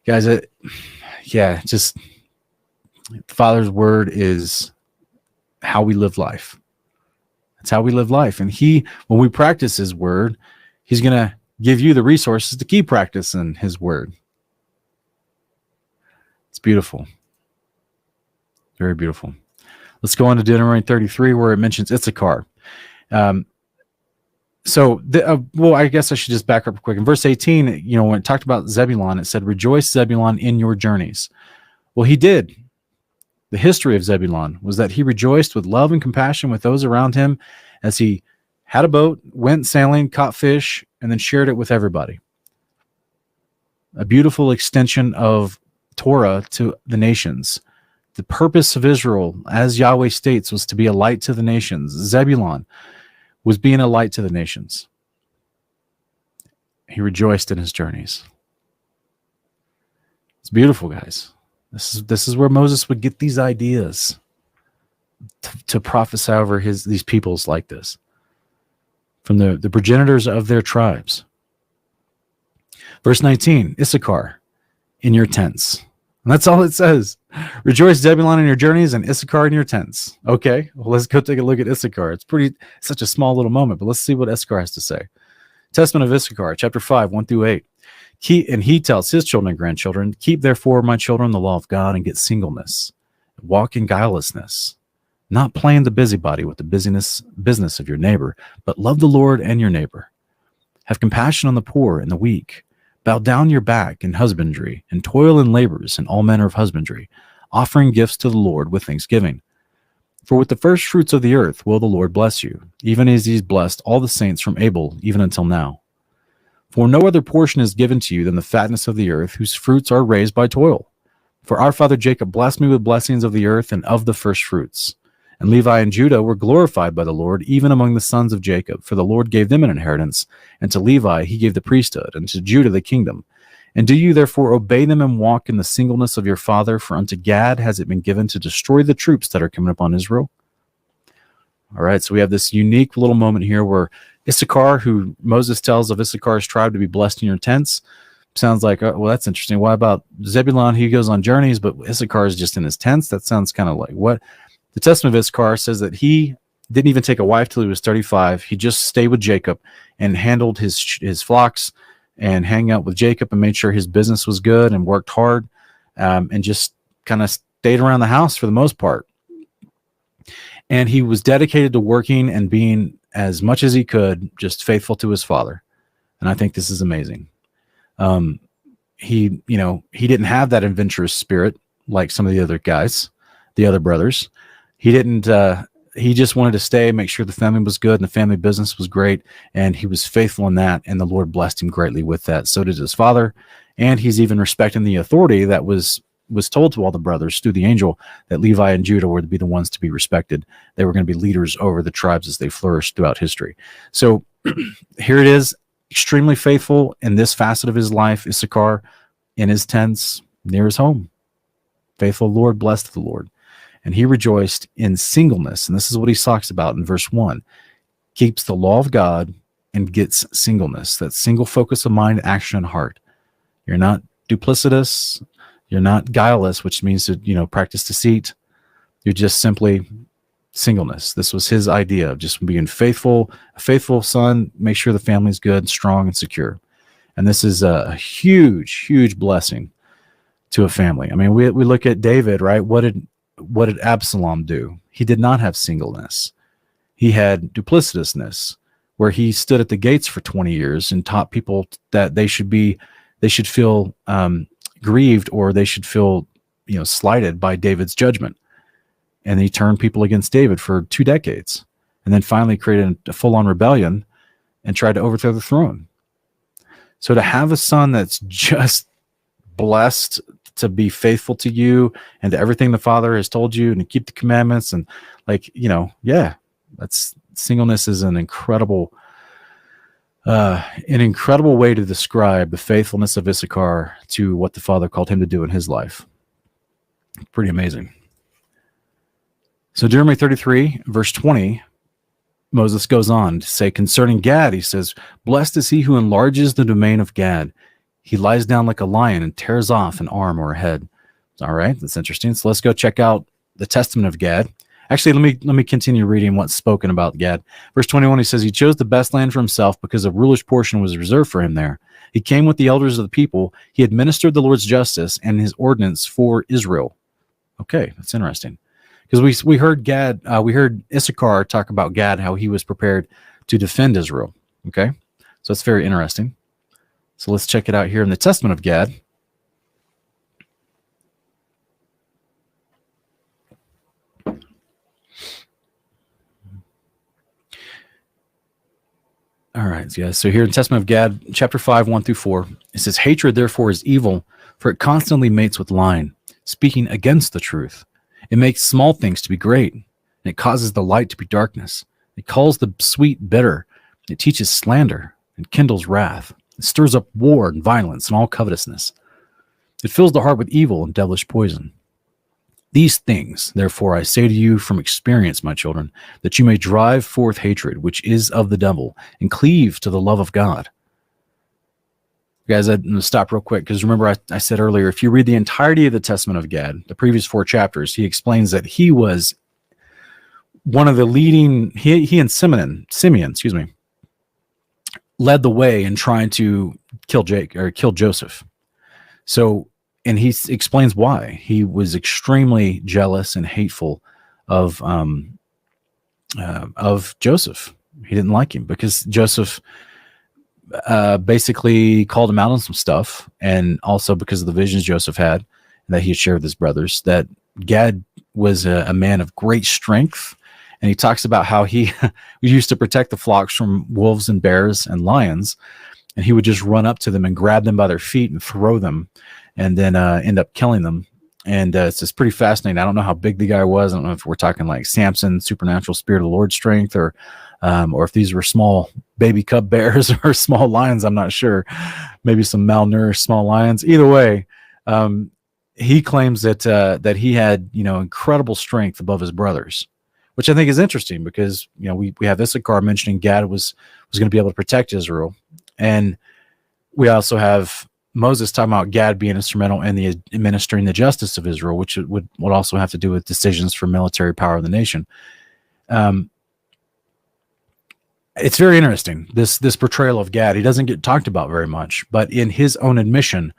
Guys, the Father's word is how we live life. It's how we live life. And when we practice his word, he's going to give you the resources to keep practicing his word. It's beautiful. Very beautiful. Let's go on to Deuteronomy 33, where it mentions Issachar. I guess I should just back up quick. In verse 18, when it talked about Zebulun, it said, rejoice, Zebulun, in your journeys. Well, he did. The history of Zebulun was that he rejoiced with love and compassion with those around him as he had a boat, went sailing, caught fish, and then shared it with everybody. A beautiful extension of Torah to the nations. The purpose of Israel, as Yahweh states, was to be a light to the nations. Zebulun was being a light to the nations. He rejoiced in his journeys. It's beautiful, guys. This is where Moses would get these ideas to prophesy over these peoples like this, from the progenitors of their tribes. Verse 19, Issachar, in your tents. And that's all it says. Rejoice, Zebulun, in your journeys, and Issachar in your tents. Okay, well, let's go take a look at Issachar. It's such a small little moment, but let's see what Issachar has to say. Testament of Issachar, chapter 5, 1 through 8. And he tells his children and grandchildren, keep therefore, my children, the law of God, and get singleness. Walk in guilelessness, not playing the busybody with the business of your neighbor, but love the Lord and your neighbor. Have compassion on the poor and the weak. Bow down your back in husbandry, and toil in labors and all manner of husbandry, offering gifts to the Lord with thanksgiving. For with the first fruits of the earth will the Lord bless you, even as he's blessed all the saints from Abel, even until now. For no other portion is given to you than the fatness of the earth, whose fruits are raised by toil. For our father Jacob blessed me with blessings of the earth and of the first fruits. And Levi and Judah were glorified by the Lord, even among the sons of Jacob, for the Lord gave them an inheritance, and to Levi he gave the priesthood, and to Judah the kingdom. And do you therefore obey them and walk in the singleness of your father, for unto Gad has it been given to destroy the troops that are coming upon Israel? All right, so we have this unique little moment here where Issachar, who Moses tells of Issachar's tribe to be blessed in your tents, sounds like, oh, well, that's interesting. Why about Zebulun? He goes on journeys, but Issachar is just in his tents. That sounds kind of like what? The Testament of Issachar says that he didn't even take a wife till he was 35. He just stayed with Jacob and handled his flocks and hang out with Jacob and made sure his business was good and worked hard, and just kind of stayed around the house for the most part. And he was dedicated to working and being as much as he could, just faithful to his father. And I think this is amazing. He didn't have that adventurous spirit like some of the other guys, the other brothers. He didn't, he just wanted to stay, make sure the family was good and the family business was great. And he was faithful in that. And the Lord blessed him greatly with that. So did his father. And he's even respecting the authority that was told to all the brothers through the angel, that Levi and Judah were to be the ones to be respected. They were going to be leaders over the tribes as they flourished throughout history. So here it is, extremely faithful in this facet of his life, Issachar, in his tents near his home. Faithful Lord, blessed the Lord. And he rejoiced in singleness. And this is what he talks about in verse 1. Keeps the law of God and gets singleness, that single focus of mind, action, and heart. You're not duplicitous. You're not guileless, which means to, practice deceit. You're just simply singleness. This was his idea of just being faithful, a faithful son, make sure the family's good, strong, and secure. And this is a huge, huge blessing to a family. I mean, we look at David, right? What did Absalom do? He did not have singleness. He had duplicitousness, where he stood at the gates for 20 years and taught people that they should feel grieved, or they should feel, slighted by David's judgment. And he turned people against David for 2 decades, and then finally created a full-on rebellion and tried to overthrow the throne. So to have a son that's just blessed to be faithful to you and to everything the Father has told you, and to keep the commandments, and that's singleness is an incredible way to describe the faithfulness of Issachar to what the Father called him to do in his life. Pretty amazing. So Deuteronomy 33, verse 20, Moses goes on to say concerning Gad, he says, blessed is he who enlarges the domain of Gad. He lies down like a lion and tears off an arm or a head. All right, that's interesting. So let's go check out the testament of Gad. Actually, let me continue reading what's spoken about Gad. Verse 21, he says, he chose the best land for himself because a ruler's portion was reserved for him there. He came with the elders of the people. He administered the Lord's justice and his ordinance for Israel. Okay, that's interesting. Because we heard Issachar talk about Gad, how he was prepared to defend Israel. Okay, so that's very interesting. So let's check it out here in the Testament of Gad. All right, yeah. So here in the Testament of Gad, chapter 5, 1-4, it says, hatred therefore is evil, for it constantly mates with lying, speaking against the truth. It makes small things to be great, and it causes the light to be darkness. It calls the sweet bitter. It teaches slander and kindles wrath. It stirs up war and violence and all covetousness. It fills the heart with evil and devilish poison. These things, therefore, I say to you from experience, my children, that you may drive forth hatred, which is of the devil, and cleave to the love of God. Guys, I'm going to stop real quick, because remember I said earlier, if you read the entirety of the Testament of Gad, the previous 4 chapters, he explains that he was one of the leading, he and Simeon, led the way in trying to kill Joseph. So, and he explains why. He was extremely jealous and hateful of Joseph. He didn't like him because Joseph basically called him out on some stuff, and also because of the visions Joseph had that he had shared with his brothers, that Gad was a man of great strength. And he talks about how he used to protect the flocks from wolves and bears and lions, and he would just run up to them and grab them by their feet and throw them, and then end up killing them. And it's just pretty fascinating. I don't know how big the guy was. I don't know if we're talking like Samson, supernatural spirit of the Lord strength, or if these were small baby cub bears or small lions. I'm not sure. Maybe some malnourished small lions. Either way, he claims that he had, incredible strength above his brothers, which I think is interesting because, we have Issachar mentioning Gad was going to be able to protect Israel. And we also have Moses talking about Gad being instrumental in the administering the justice of Israel, which would also have to do with decisions for military power of the nation. It's very interesting, this portrayal of Gad. He doesn't get talked about very much, but in his own admission,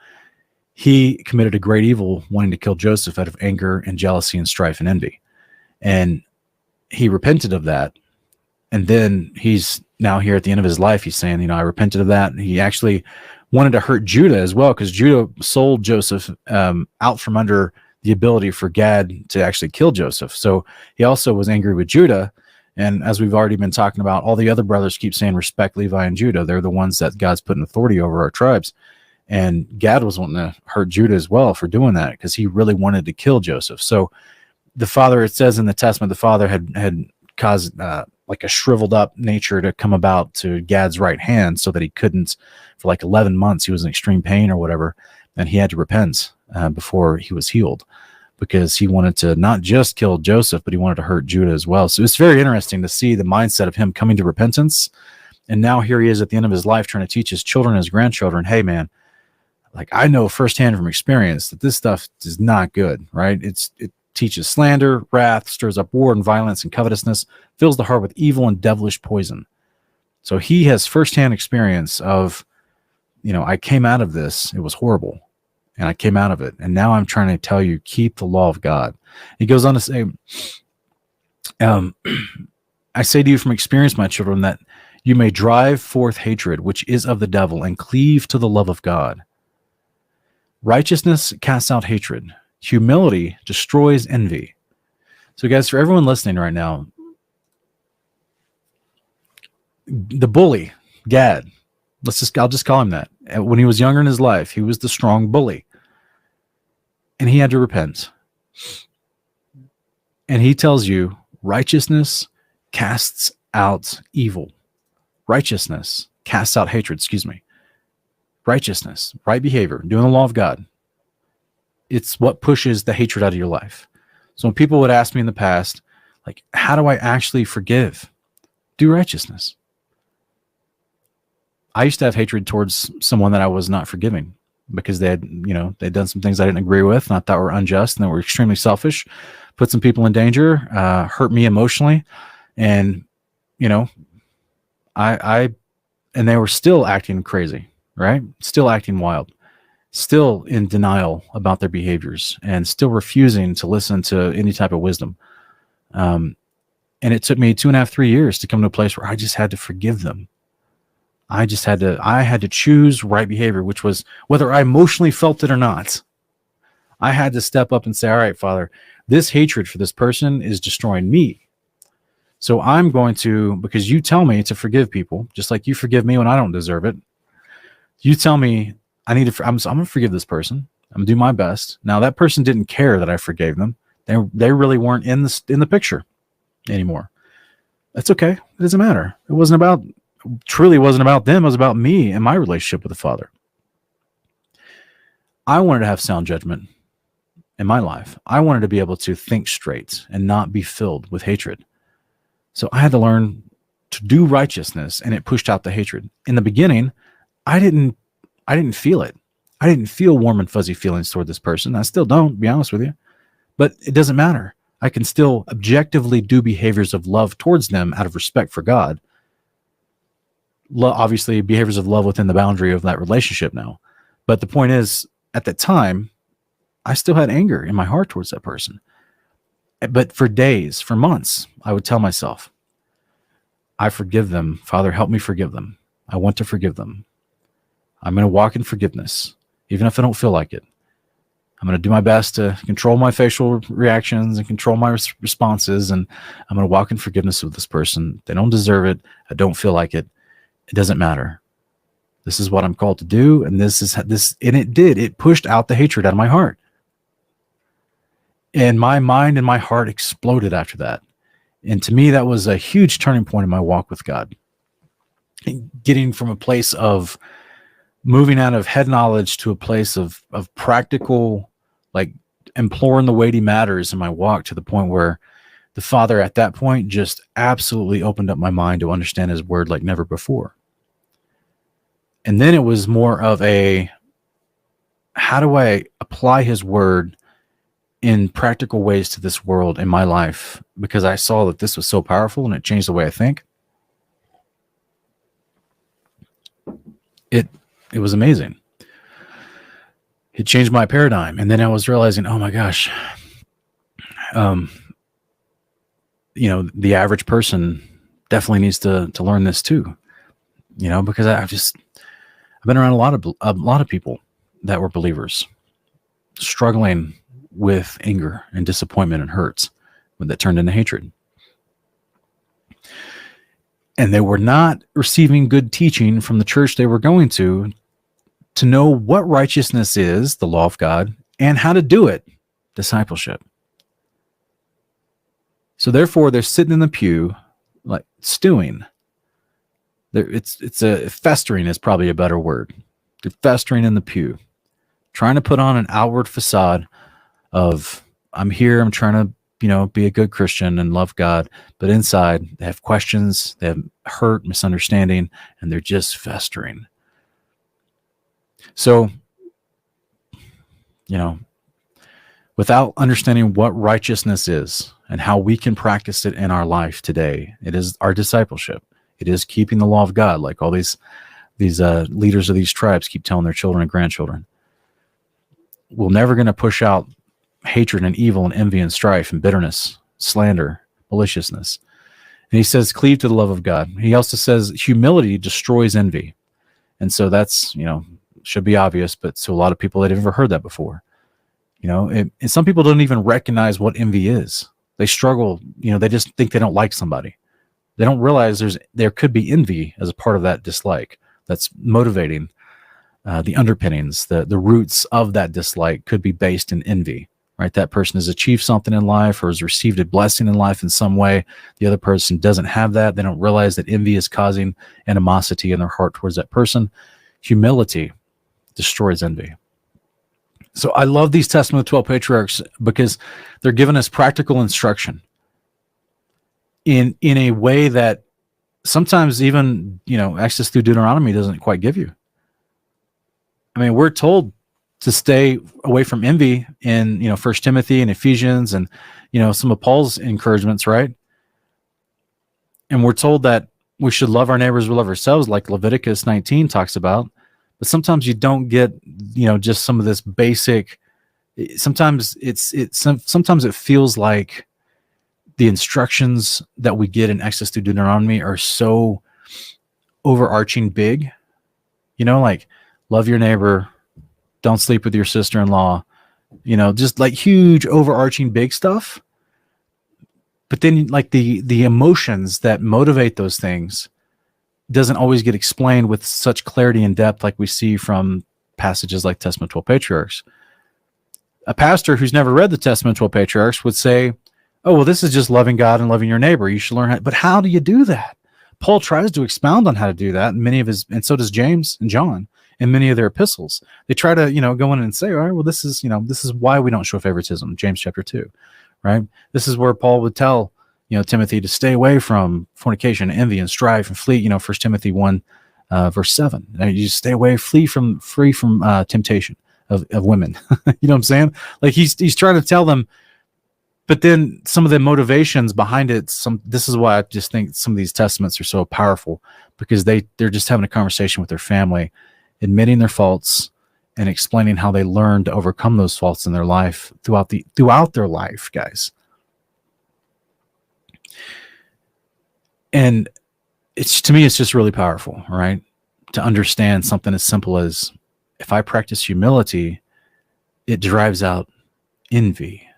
he committed a great evil wanting to kill Joseph out of anger and jealousy and strife and envy. And he repented of that. And then he's now here at the end of his life, he's saying, I repented of that. And he actually wanted to hurt Judah as well, because Judah sold Joseph out from under the ability for Gad to actually kill Joseph. So he also was angry with Judah. And as we've already been talking about, all the other brothers keep saying, respect Levi and Judah. They're the ones that God's put in authority over our tribes. And Gad was wanting to hurt Judah as well for doing that, because he really wanted to kill Joseph. So the father, it says in the Testament, the father had caused like a shriveled up nature to come about to Gad's right hand, so that he couldn't, for like 11 months, he was in extreme pain or whatever. And he had to repent before he was healed, because he wanted to not just kill Joseph, but he wanted to hurt Judah as well. So it's very interesting to see the mindset of him coming to repentance. And now here he is at the end of his life trying to teach his children, his grandchildren, hey man, like I know firsthand from experience that this stuff is not good, right? It teaches slander, wrath, stirs up war and violence and covetousness, fills the heart with evil and devilish poison. So he has firsthand experience of, I came out of this, it was horrible. And I came out of it. And now I'm trying to tell you, keep the law of God. He goes on to say, I say to you from experience, my children, that you may drive forth hatred, which is of the devil, and cleave to the love of God. Righteousness casts out hatred. Humility destroys envy. So guys, for everyone listening right now, the bully, Gad, I'll just call him that. When he was younger in his life, he was the strong bully. And he had to repent. And he tells you, righteousness casts out evil. Righteousness casts out hatred, Righteousness, right behavior, doing the law of God. It's what pushes the hatred out of your life. So when people would ask me in the past, like, how do I actually forgive? Do righteousness. I used to have hatred towards someone that I was not forgiving, because they'd done some things I didn't agree with and I thought were unjust and that were extremely selfish, put some people in danger, hurt me emotionally. And, and they were still acting crazy, right? Still acting wild, still in denial about their behaviors, and still refusing to listen to any type of wisdom. And it took me 2.5, 3 years to come to a place where I just had to forgive them. I had to choose right behavior, which was whether I emotionally felt it or not. I had to step up and say, all right, Father, this hatred for this person is destroying me. So I'm going to, because you tell me to forgive people, just like you forgive me when I don't deserve it. You tell me I'm going to forgive this person. I'm going to do my best. Now that person didn't care that I forgave them. They really weren't in the picture anymore. That's okay. It doesn't matter. Truly wasn't about them. It was about me and my relationship with the Father. I wanted to have sound judgment in my life. I wanted to be able to think straight and not be filled with hatred. So I had to learn to do righteousness, and it pushed out the hatred. In the beginning, I didn't feel it. I didn't feel warm and fuzzy feelings toward this person. I still don't, to be honest with you. But it doesn't matter. I can still objectively do behaviors of love towards them out of respect for God, obviously behaviors of love within the boundary of that relationship now. But the point is, at that time, I still had anger in my heart towards that person. But for days, for months, I would tell myself, I forgive them. Father, help me forgive them. I want to forgive them. I'm going to walk in forgiveness, even if I don't feel like it. I'm going to do my best to control my facial reactions and control my responses, and I'm going to walk in forgiveness with this person. They don't deserve it. I don't feel like it. It doesn't matter. This is what I'm called to do, and this, and it did. It pushed out the hatred out of my heart. And my mind and my heart exploded after that. And to me, that was a huge turning point in my walk with God. Getting from a place of moving out of head knowledge to a place of practical, like imploring the weighty matters in my walk, to the point where the Father at that point just absolutely opened up my mind to understand his word like never before. And then it was more of a, how do I apply his word in practical ways to this world in my life? Because I saw that this was so powerful and it changed the way I think. It was amazing. It changed my paradigm. And then I was realizing, oh my gosh, the average person definitely needs to learn this too, because I've been around a lot of people that were believers struggling with anger and disappointment and hurts that turned into hatred. And they were not receiving good teaching from the church they were going to know what righteousness is, the law of God, and how to do it, discipleship. So therefore, they're sitting in the pew, like stewing. It's festering is probably a better word. They're festering in the pew, trying to put on an outward facade of, I'm here, I'm trying to, be a good Christian and love God. But inside, they have questions, they have hurt, misunderstanding, and they're just festering. So, without understanding what righteousness is and how we can practice it in our life today, it is our discipleship. It is keeping the law of God, like all these leaders of these tribes keep telling their children and grandchildren. We're never going to push out hatred and evil and envy and strife and bitterness, slander, maliciousness. And he says, cleave to the love of God. He also says humility destroys envy. And so that's, should be obvious, but to a lot of people that have never heard that before, and some people don't even recognize what envy is. They struggle, they just think they don't like somebody. They don't realize there could be envy as a part of that dislike that's motivating. The underpinnings, the roots of that dislike could be based in envy, right? That person has achieved something in life or has received a blessing in life in some way. The other person doesn't have that. They don't realize that envy is causing animosity in their heart towards that person. Humility destroys envy. So I love these Testament of the 12 Patriarchs because they're giving us practical instruction in a way that sometimes even, Exodus through Deuteronomy doesn't quite give you. I mean, we're told to stay away from envy in, 1 Timothy and Ephesians and, some of Paul's encouragements, right? And we're told that we should love our neighbors, we love ourselves, like Leviticus 19 talks about. But sometimes you don't get, just some of this basic. Sometimes sometimes it feels like the instructions that we get in Exodus through Deuteronomy are so overarching big, like love your neighbor, don't sleep with your sister-in-law, just like huge overarching big stuff. But then like the emotions that motivate those things doesn't always get explained with such clarity and depth like we see from passages like Testament 12 Patriarchs. A pastor who's never read the Testament 12 Patriarchs would say, oh, well, this is just loving God and loving your neighbor. You should learn how. But how do you do that? Paul tries to expound on how to do that, and so does James and John in many of their epistles. They try to, go in and say, all right, well, this is why we don't show favoritism, James chapter 2, right? This is where Paul would tell, Timothy to stay away from fornication, envy, and strife, and flee, 1 Timothy 1, verse 7. You just stay away, free from temptation of women. You know what I'm saying? Like he's trying to tell them, But then some of the motivations behind it, this is why I just think some of these testaments are so powerful, because they're just having a conversation with their family, admitting their faults and explaining how they learned to overcome those faults in their life throughout their life, guys. And to me, it's just really powerful, right? To understand something as simple as, if I practice humility, it drives out envy.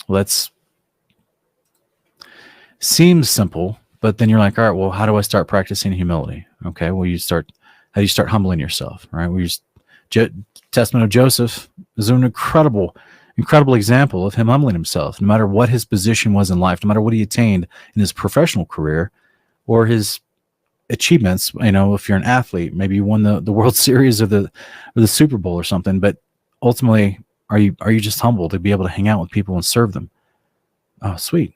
Well, that seems simple, but then you're like, all right, well, how do I start practicing humility? Okay, well, how do you start humbling yourself, right? Testament of Joseph is an incredible example of him humbling himself, no matter what his position was in life, no matter what he attained in his professional career or his achievements. If you're an athlete, maybe you won the World Series or the Super Bowl or something, but ultimately, are you just humble to be able to hang out with people and serve them? Oh, sweet.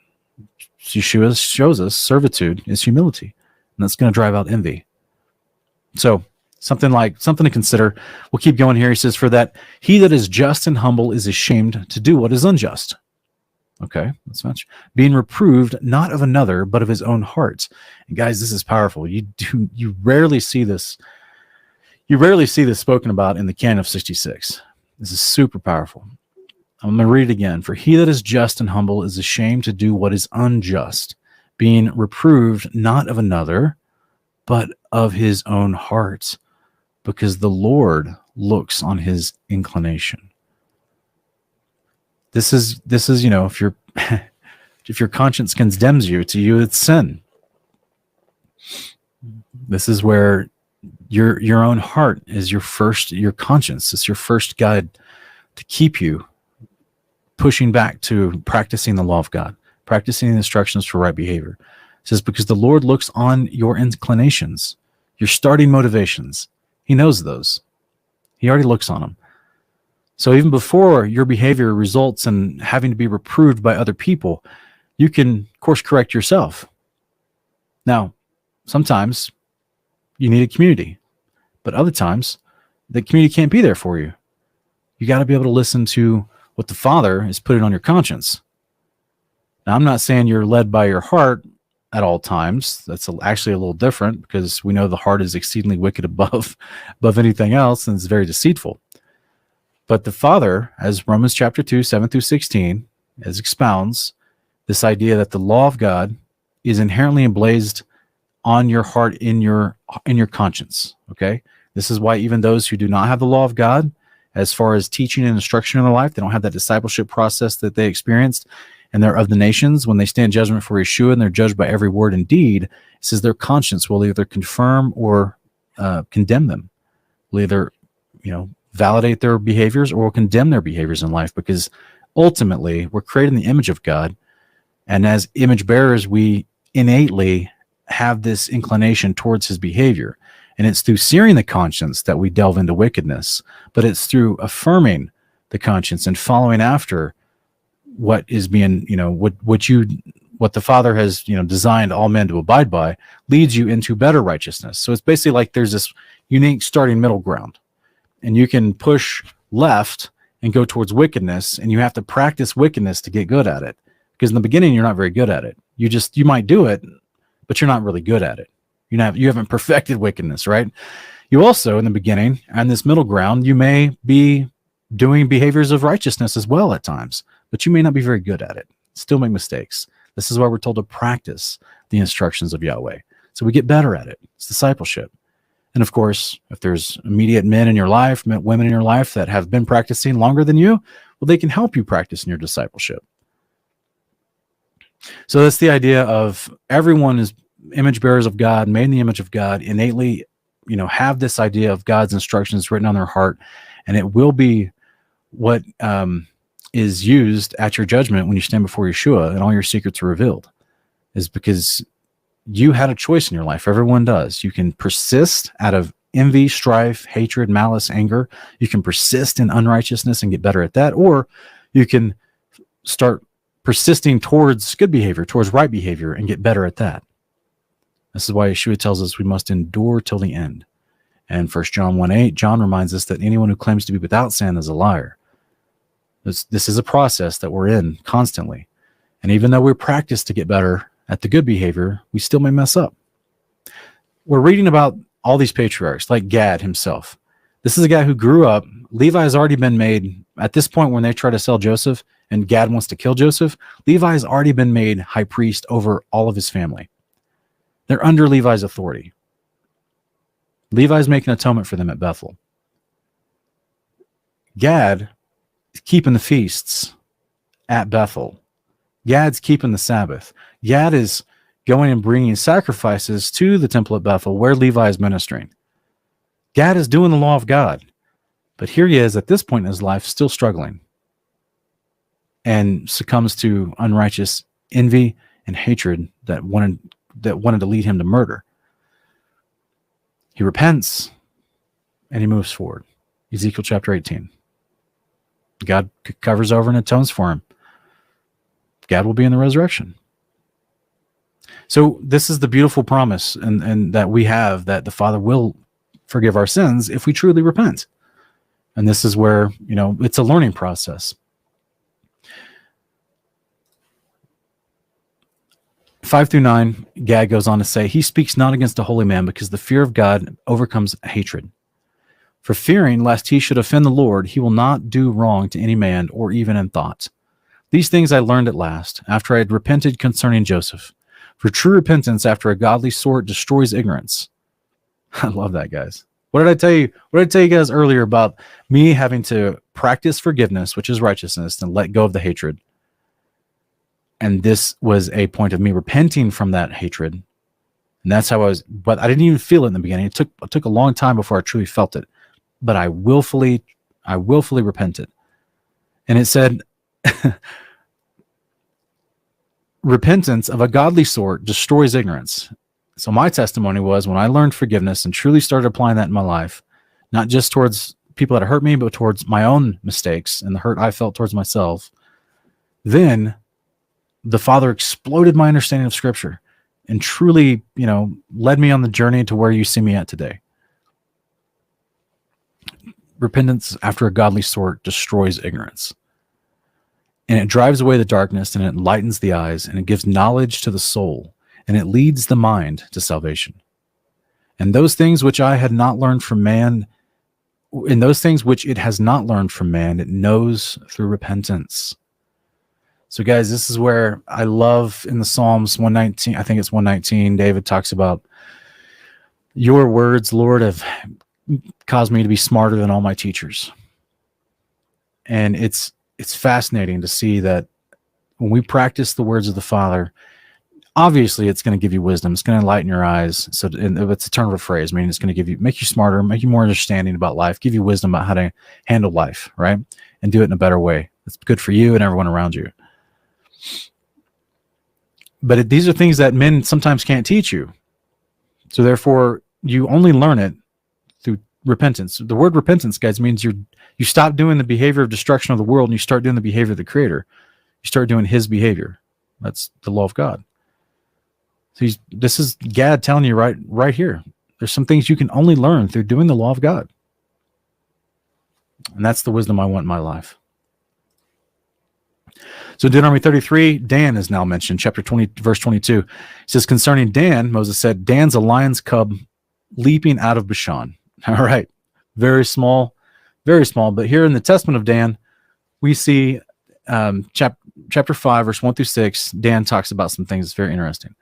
Yeshua shows us servitude is humility, and that's going to drive out envy. So something to consider. We'll keep going here. He says, for that he that is just and humble is ashamed to do what is unjust. Okay, that's much. Being reproved not of another, but of his own heart. And guys, this is powerful. You rarely see this. You rarely see this spoken about in the canon of 66. This is super powerful. I'm going to read it again. For he that is just and humble is ashamed to do what is unjust, being reproved not of another, but of his own heart, because the Lord looks on his inclination. This is if your conscience condemns you, to you it's sin. This is where your own heart is your conscience. It's your first guide to keep you pushing back to practicing the law of God, practicing the instructions for right behavior. It says, because the Lord looks on your inclinations, your starting motivations. He knows those. He already looks on them. So even before your behavior results in having to be reproved by other people, you can course correct yourself. Now, sometimes you need a community, but other times the community can't be there for you. You got to be able to listen to what the Father is putting on your conscience. Now, I'm not saying you're led by your heart at all times. That's actually a little different, because we know the heart is exceedingly wicked above anything else, and it's very deceitful. But the Father, as Romans chapter 2, 7 through 16, as expounds this idea that the law of God is inherently emblazed on your heart, in your conscience. Okay, this is why even those who do not have the law of God, as far as teaching and instruction in their life, they don't have that discipleship process that they experienced, and they're of the nations. When they stand judgment for Yeshua and they're judged by every word and deed, it says their conscience will either confirm or condemn them. Will either validate their behaviors or will condemn their behaviors in life, because ultimately we're created in the image of God, and as image bearers, we innately have this inclination towards his behavior. And it's through searing the conscience that we delve into wickedness, but it's through affirming the conscience and following after what is being, what the Father has, designed all men to abide by, leads you into better righteousness. So it's basically like there's this unique starting middle ground, and you can push left and go towards wickedness, and you have to practice wickedness to get good at it. Because in the beginning, you're not very good at it. You might do it, but you're not really good at it. You haven't perfected wickedness, right? You also, in the beginning, on this middle ground, you may be doing behaviors of righteousness as well at times, but you may not be very good at it. Still make mistakes. This is why we're told to practice the instructions of Yahweh, so we get better at it. It's discipleship. And of course, if there's immediate men in your life, women in your life that have been practicing longer than you, well, they can help you practice in your discipleship. So that's the idea of everyone is image bearers of God, made in the image of God, innately, have this idea of God's instructions written on their heart, and it will be what is used at your judgment when you stand before Yeshua and all your secrets are revealed, is because you had a choice in your life. Everyone does. You can persist out of envy, strife, hatred, malice, anger. You can persist in unrighteousness and get better at that, or you can start persisting towards good behavior, towards right behavior, and get better at that. This is why Yeshua tells us we must endure till the end. And 1 John 1:8, John reminds us that anyone who claims to be without sin is a liar. This is a process that we're in constantly. And even though we practice to get better at the good behavior, we still may mess up. We're reading about all these patriarchs, like Gad himself. This is a guy who grew up. Levi has already been made, at this point when they try to sell Joseph and Gad wants to kill Joseph, Levi has already been made high priest over all of his family. They're under Levi's authority. Levi's making atonement for them at Bethel. Gad is keeping the feasts at Bethel. Gad's keeping the Sabbath. Gad is going and bringing sacrifices to the temple at Bethel where Levi is ministering. Gad is doing the law of God. But here he is at this point in his life still struggling and succumbs to unrighteous envy and hatred that wanted to lead him to murder. He repents and he moves forward. Ezekiel chapter 18. God covers over and atones for him. God will be in the resurrection. So this is the beautiful promise and that we have, that the Father will forgive our sins if we truly repent. And this is where, it's a learning process. 5-9, Gad goes on to say, he speaks not against a holy man, because the fear of God overcomes hatred. For fearing lest he should offend the Lord, he will not do wrong to any man, or even in thought. These things I learned at last, after I had repented concerning Joseph. For true repentance after a godly sort destroys ignorance. I love that, guys. What did I tell you? What did I tell you guys earlier about me having to practice forgiveness, which is righteousness, and let go of the hatred? And this was a point of me repenting from that hatred. And that's how I was, but I didn't even feel it in the beginning. It took a long time before I truly felt it. But I willfully repented. And it said, repentance of a godly sort destroys ignorance. So my testimony was, when I learned forgiveness and truly started applying that in my life, not just towards people that hurt me, but towards my own mistakes and the hurt I felt towards myself, then the Father exploded my understanding of Scripture and truly, led me on the journey to where you see me at today. Repentance after a godly sort destroys ignorance. And it drives away the darkness, and it enlightens the eyes, and it gives knowledge to the soul, and it leads the mind to salvation. And those things which I had not learned from man, in those things which it has not learned from man, it knows through repentance. So guys, this is where I love in the Psalms 119, I think it's 119, David talks about, your words, Lord, have caused me to be smarter than all my teachers. And it's fascinating to see that when we practice the words of the Father, obviously it's going to give you wisdom. It's going to enlighten your eyes. So it's a turn of a phrase. I mean, it's going to make you smarter, make you more understanding about life, give you wisdom about how to handle life, right? And do it in a better way. It's good for you and everyone around you. But these are things that men sometimes can't teach you. So therefore, you only learn it through repentance. The word repentance, guys, means you stop doing the behavior of destruction of the world and you start doing the behavior of the Creator. You start doing His behavior. That's the law of God. So this is Gad telling you right here. There's some things you can only learn through doing the law of God. And that's the wisdom I want in my life. So Deuteronomy 33, Dan is now mentioned, chapter 20, verse 22. It says, concerning Dan, Moses said, Dan's a lion's cub leaping out of Bashan. All right. Very small. But here in the testament of Dan, we see chapter 5, verse 1 through 6, Dan talks about some things that's very interesting.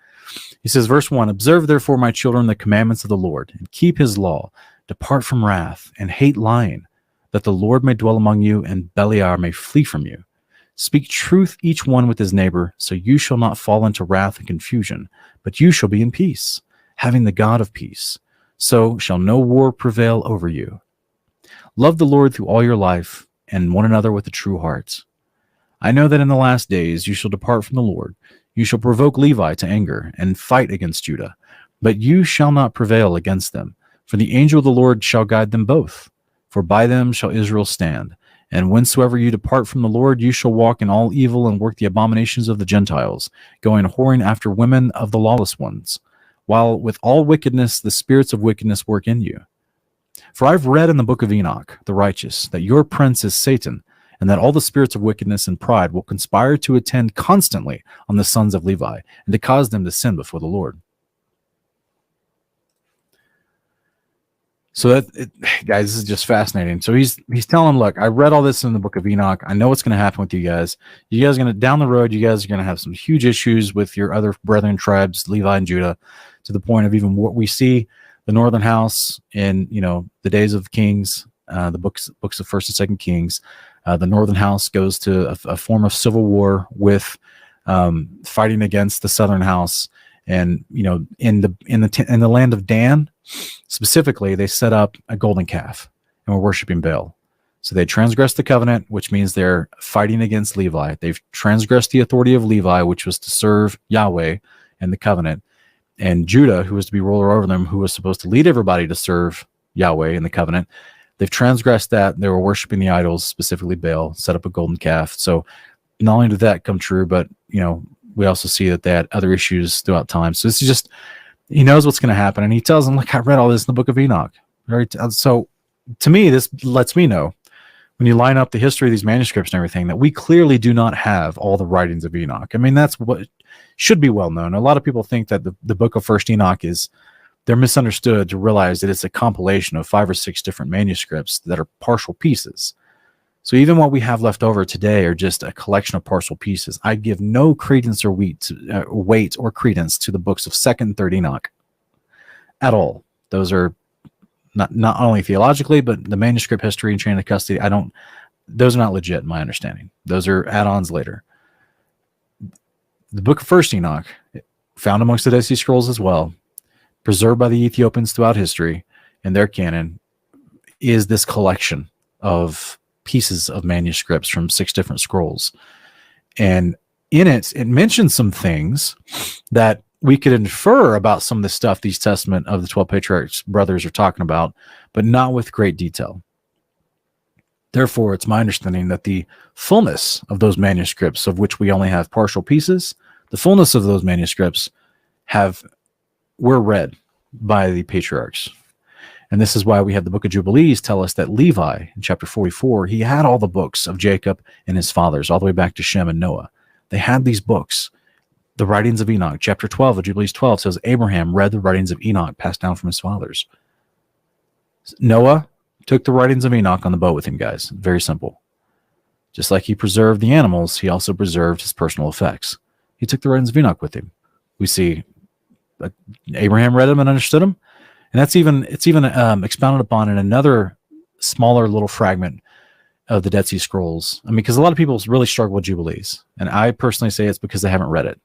He says, verse 1, observe therefore, my children, the commandments of the Lord, and keep his law, depart from wrath, and hate lying, that the Lord may dwell among you, and Beliar may flee from you. Speak truth each one with his neighbor, so you shall not fall into wrath and confusion, but you shall be in peace, having the God of peace. So shall no war prevail over you. Love the Lord through all your life, and one another with a true heart. I know that in the last days you shall depart from the Lord. You shall provoke Levi to anger, and fight against Judah. But you shall not prevail against them, for the angel of the Lord shall guide them both. For by them shall Israel stand. And whensoever you depart from the Lord, you shall walk in all evil and work the abominations of the Gentiles, going whoring after women of the lawless ones, while with all wickedness the spirits of wickedness work in you. For I've read in the book of Enoch, the righteous, that your prince is Satan, and that all the spirits of wickedness and pride will conspire to attend constantly on the sons of Levi, and to cause them to sin before the Lord. So guys, this is just fascinating. So he's telling them, look, I read all this in the book of Enoch. I know what's going to happen with you guys. You guys are going to, down the road, you guys are going to have some huge issues with your other brethren tribes, Levi and Judah, to the point of even what we see the northern house in, the days of Kings, the books of First and Second Kings. The northern house goes to a form of civil war with fighting against the southern house. And in the land of Dan, specifically, they set up a golden calf and were worshiping Baal. So they transgressed the covenant, which means they're fighting against Levi. They've transgressed the authority of Levi, which was to serve Yahweh and the covenant. And Judah, who was to be ruler over them, who was supposed to lead everybody to serve Yahweh in the covenant, they've transgressed that. They were worshiping the idols, specifically Baal, set up a golden calf. So not only did that come true, but we also see that they had other issues throughout time. So this is just, he knows what's going to happen. And he tells them, look, I read all this in the book of Enoch. So to me, this lets me know, when you line up the history of these manuscripts and everything, that we clearly do not have all the writings of Enoch. I mean, that's what should be well known. A lot of people think that the book of First Enoch they're misunderstood to realize that it's a compilation of 5 or 6 different manuscripts that are partial pieces. So even what we have left over today are just a collection of partial pieces. I give no credence or weight or credence to the books of 2nd and 3rd Enoch at all. Those are not only theologically, but the manuscript history and chain of custody. Those are not legit in my understanding. Those are add-ons later. The book of 1st Enoch, found amongst the Dead Sea Scrolls as well, preserved by the Ethiopians throughout history in their canon, is this collection of pieces of manuscripts from 6 different scrolls. And in it mentions some things that we could infer about some of the stuff these Testament of the 12 Patriarchs brothers are talking about, but not with great detail. Therefore, it's my understanding that the fullness of those manuscripts, of which we only have partial pieces, the fullness of those manuscripts were read by the Patriarchs. And this is why we have the book of Jubilees tell us that Levi, in chapter 44, he had all the books of Jacob and his fathers, all the way back to Shem and Noah. They had these books, the writings of Enoch. Chapter 12 of Jubilees 12 says Abraham read the writings of Enoch passed down from his fathers. Noah took the writings of Enoch on the boat with him, guys. Very simple. Just like he preserved the animals, he also preserved his personal effects. He took the writings of Enoch with him. We see Abraham read them and understood them. And it's even expounded upon in another smaller little fragment of the Dead Sea Scrolls. I mean, because a lot of people really struggle with Jubilees. And I personally say it's because they haven't read it.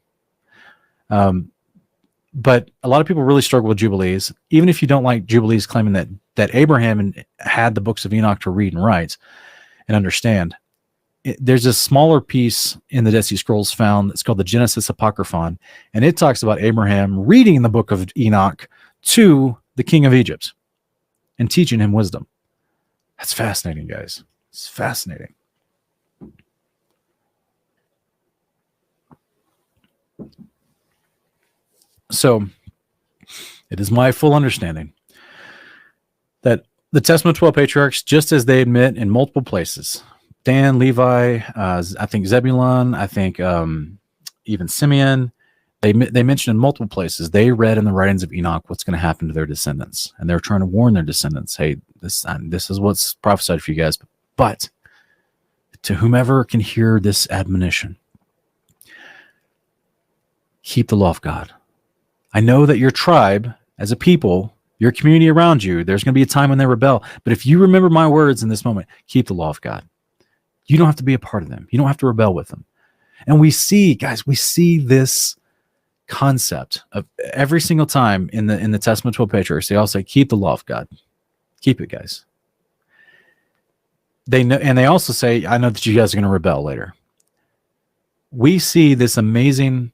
But a lot of people really struggle with Jubilees. Even if you don't like Jubilees claiming that Abraham had the books of Enoch to read and write and understand, there's a smaller piece in the Dead Sea Scrolls found. It's called the Genesis Apocryphon. And it talks about Abraham reading the book of Enoch to the king of Egypt and teaching him wisdom. That's fascinating, guys. It's fascinating. So it is my full understanding that the Testament of 12 Patriarchs, just as they admit in multiple places, Dan, Levi, I think Zebulun, I think even Simeon, they mention in multiple places, they read in the writings of Enoch what's going to happen to their descendants. And they're trying to warn their descendants, hey, this is what's prophesied for you guys. But to whomever can hear this admonition, keep the law of God. I know that your tribe, as a people, your community around you, there's going to be a time when they rebel. But if you remember my words in this moment, keep the law of God. You don't have to be a part of them. You don't have to rebel with them. And we see this concept of every single time in the Testament of 12 Patriarchs. They all say, keep the law of God. Keep it, guys. They know, and they also say, I know that you guys are going to rebel later. We see this amazing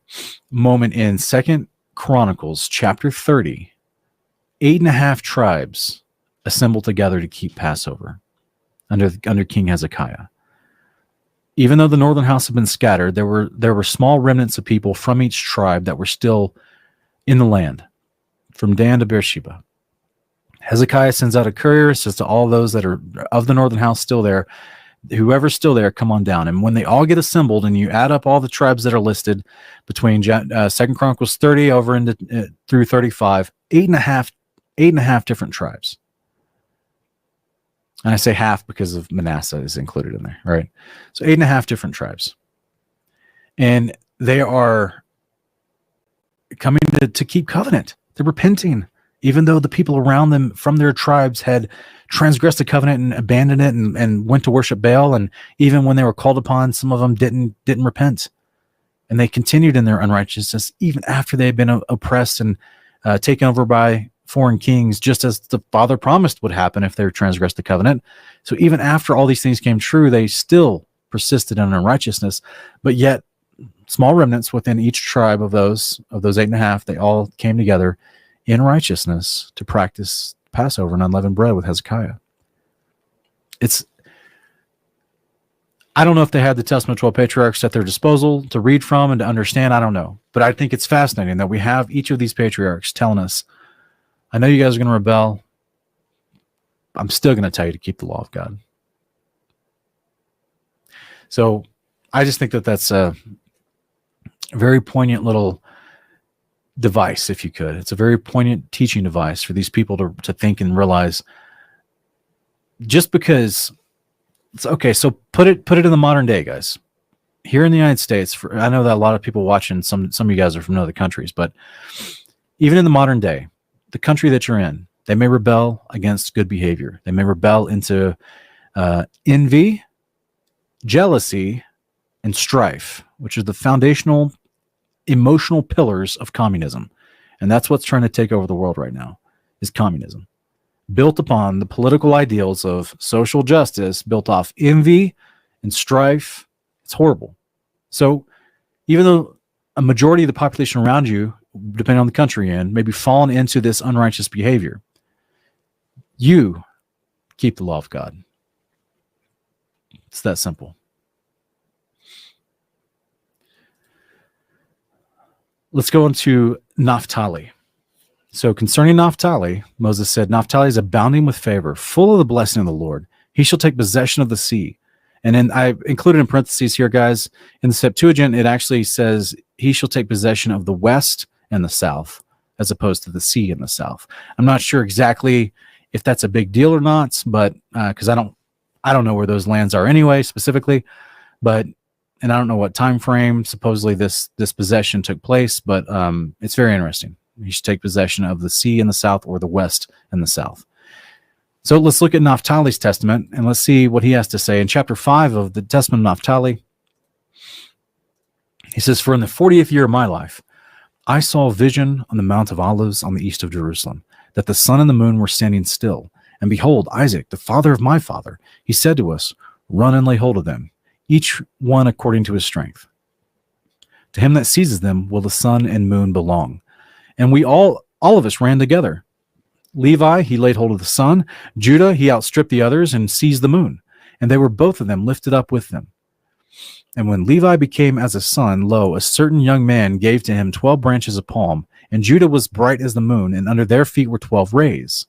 moment in 2 Chronicles chapter 30. 8.5 tribes assembled together to keep Passover under King Hezekiah. Even though the northern house had been scattered, there were small remnants of people from each tribe that were still in the land, from Dan to Beersheba. Hezekiah sends out a courier, says to all those that are of the northern house still there, whoever's still there, come on down. And when they all get assembled and you add up all the tribes that are listed between 2 Chronicles 30 over into through 35, eight and a half different tribes. And I say half because of Manasseh is included in there, right? So 8.5 different tribes. And they are coming to keep covenant. They're repenting, even though the people around them from their tribes had transgressed the covenant and abandoned it and went to worship Baal. And even when they were called upon, some of them didn't repent. And they continued in their unrighteousness even after they had been oppressed and taken over by foreign kings, just as the Father promised would happen if they transgressed the covenant. So even after all these things came true, they still persisted in unrighteousness. But yet, small remnants within each tribe of those 8.5, they all came together in righteousness to practice Passover and unleavened bread with Hezekiah. I don't know if they had the Testament 12 Patriarchs at their disposal to read from and to understand. I don't know. But I think it's fascinating that we have each of these patriarchs telling us, I know you guys are going to rebel. I'm still going to tell you to keep the law of God. So I just think that that's a very poignant little device, if you could. It's a very poignant teaching device for these people to think and realize, just because it's okay. So put it in the modern day, guys. Here in the United States, I know that a lot of people watching, some of you guys are from other countries, but even in the modern day, the country that you're in, they may rebel against good behavior. They may rebel into envy, jealousy, and strife, which is the foundational emotional pillars of communism. And that's what's trying to take over the world right now, is communism. Built upon the political ideals of social justice, built off envy and strife. It's horrible. So even though a majority of the population around you, depending on the country you're in, may be fallen into this unrighteous behavior, you keep the law of God. It's that simple. Let's go into Naphtali. So concerning Naphtali, Moses said, Naphtali is abounding with favor, full of the blessing of the Lord. He shall take possession of the sea. And then I included in parentheses here, guys, in the Septuagint, it actually says he shall take possession of the west and the south, as opposed to the sea in the south. I'm not sure exactly if that's a big deal or not, but because I don't know where those lands are anyway, specifically, and I don't know what time frame supposedly this possession took place, but it's very interesting. He should take possession of the sea in the south, or the west and the south. So let's look at Naphtali's testament and let's see what he has to say. In chapter 5 of the Testament of Naphtali, he says, for in the 40th year of my life, I saw a vision on the Mount of Olives on the east of Jerusalem, that the sun and the moon were standing still. And behold, Isaac, the father of my father, he said to us, run and lay hold of them, each one according to his strength. To him that seizes them will the sun and moon belong. And we all of us ran together. Levi, he laid hold of the sun. Judah, he outstripped the others and seized the moon. And they were both of them lifted up with them. And when Levi became as a son, lo, a certain young man gave to him 12 branches of palm. And Judah was bright as the moon, and under their feet were 12 rays.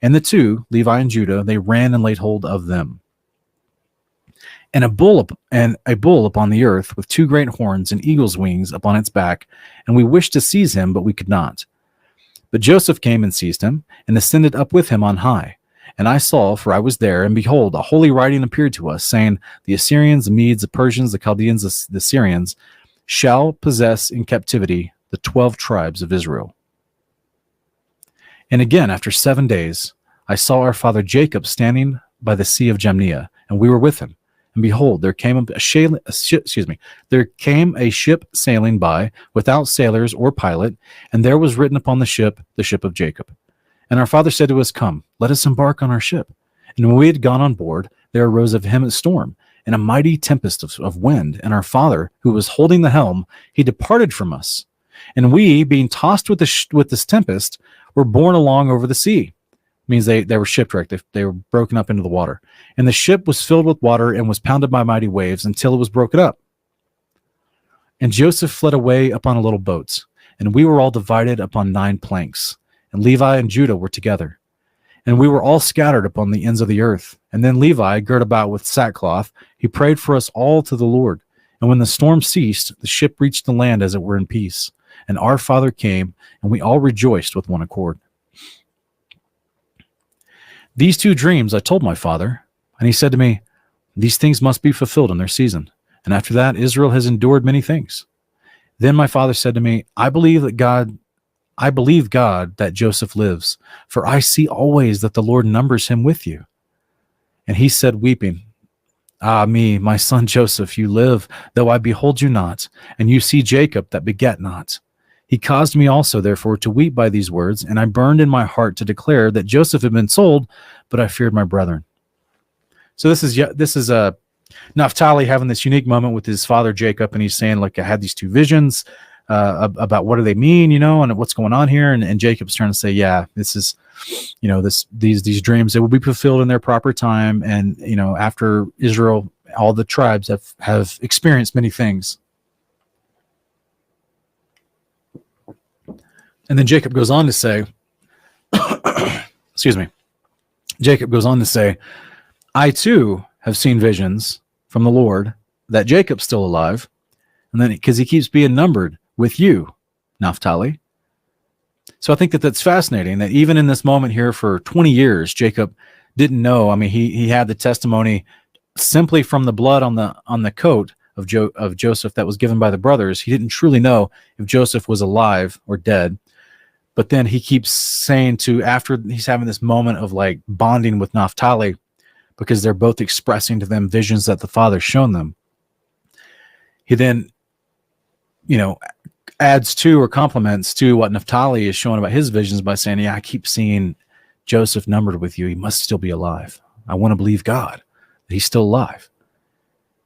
And the two, Levi and Judah, they ran and laid hold of them. And a bull upon the earth with 2 great horns and eagle's wings upon its back, and we wished to seize him, but we could not. But Joseph came and seized him, and ascended up with him on high. And I saw, for I was there, and behold, a holy writing appeared to us, saying, the Assyrians, the Medes, the Persians, the Chaldeans, the Syrians, shall possess in captivity the 12 tribes of Israel. And again, after 7 days, I saw our father Jacob standing by the sea of Jamnia, and we were with him. And behold, there came a ship sailing by, without sailors or pilot, and there was written upon the ship of Jacob. And our father said to us, come, let us embark on our ship. And when we had gone on board, there arose of him a storm, and a mighty tempest of wind. And our father, who was holding the helm, he departed from us. And we, being tossed with this tempest, were borne along over the sea. Means they were shipwrecked. They were broken up into the water. And the ship was filled with water and was pounded by mighty waves until it was broken up. And Joseph fled away upon a little boat, and we were all divided upon 9 planks. And Levi and Judah were together. And we were all scattered upon the ends of the earth. And then Levi, girt about with sackcloth, he prayed for us all to the Lord. And when the storm ceased, the ship reached the land as it were in peace. And our father came, and we all rejoiced with one accord. These 2 dreams I told my father, and he said to me, these things must be fulfilled in their season. And after that, Israel has endured many things. Then my father said to me, I believe God that Joseph lives, for I see always that the Lord numbers him with you. And he said, weeping, Ah me, my son Joseph, you live, though I behold you not, and you see Jacob that begat not. He caused me also, therefore, to weep by these words, and I burned in my heart to declare that Joseph had been sold, but I feared my brethren. So this is Naphtali having this unique moment with his father Jacob, and he's saying, like, I had these 2 visions about what do they mean, and what's going on here, and Jacob's trying to say, yeah, this is, these dreams, they will be fulfilled in their proper time, and after Israel, all the tribes have experienced many things. And then Jacob goes on to say, excuse me, Jacob goes on to say, I too have seen visions from the Lord that Jacob's still alive. And then because he keeps being numbered with you, Naphtali. So I think that's fascinating that even in this moment here for 20 years, Jacob didn't know. I mean, he had the testimony simply from the blood on the coat of Joseph that was given by the brothers. He didn't truly know if Joseph was alive or dead. But then he keeps saying after he's having this moment of like bonding with Naphtali, because they're both expressing to them visions that the father's shown them. He then, adds to or complements to what Naphtali is showing about his visions by saying, yeah, I keep seeing Joseph numbered with you. He must still be alive. I want to believe God that he's still alive.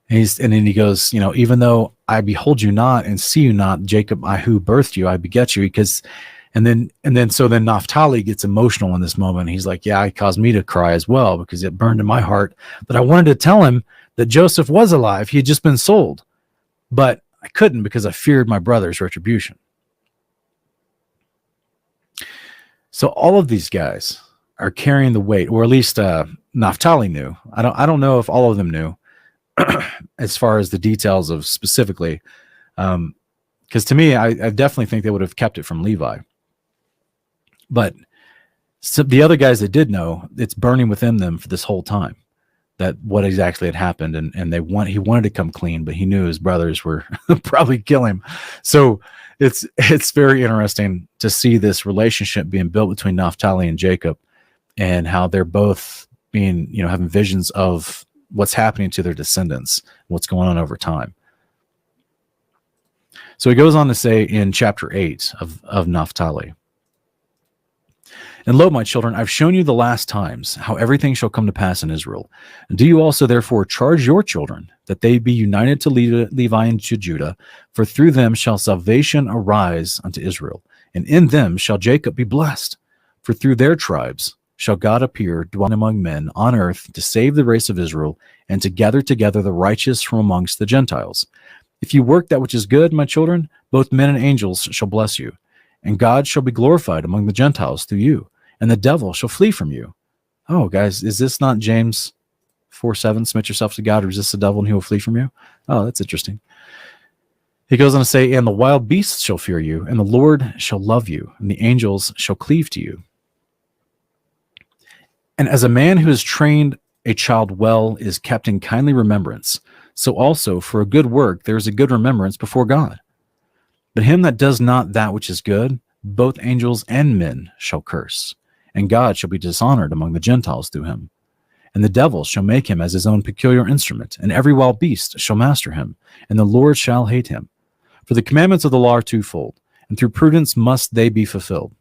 And then he goes, even though I behold you not and see you not, Jacob, I who birthed you, I beget you, and then Naphtali gets emotional in this moment. He's like, yeah, it caused me to cry as well, because it burned in my heart that I wanted to tell him that Joseph was alive. He had just been sold, but I couldn't because I feared my brother's retribution. So all of these guys are carrying the weight, or at least Naphtali knew. I don't know if all of them knew as far as the details of specifically, because to me, I definitely think they would have kept it from Levi. But the other guys that did know, it's burning within them for this whole time that what exactly had happened, and he wanted to come clean, but he knew his brothers were probably kill him. So it's very interesting to see this relationship being built between Naphtali and Jacob, and how they're both being, having visions of what's happening to their descendants, what's going on over time. So he goes on to say in chapter 8 of Naphtali, and lo, my children, I've shown you the last times how everything shall come to pass in Israel. And do you also therefore charge your children that they be united to Levi and to Judah, for through them shall salvation arise unto Israel, and in them shall Jacob be blessed. For through their tribes shall God appear, dwelling among men on earth, to save the race of Israel, and to gather together the righteous from amongst the Gentiles. If you work that which is good, my children, both men and angels shall bless you, and God shall be glorified among the Gentiles through you, and the devil shall flee from you. Oh, guys, is this not James 4:7? Submit yourself to God, resist the devil, and he will flee from you. Oh, that's interesting. He goes on to say, and the wild beasts shall fear you, and the Lord shall love you, and the angels shall cleave to you. And as a man who has trained a child well is kept in kindly remembrance, so also for a good work there is a good remembrance before God. But him that does not that which is good, both angels and men shall curse, and God shall be dishonored among the Gentiles through him. And the devil shall make him as his own peculiar instrument, and every wild beast shall master him, and the Lord shall hate him. For the commandments of the law are twofold, and through prudence must they be fulfilled.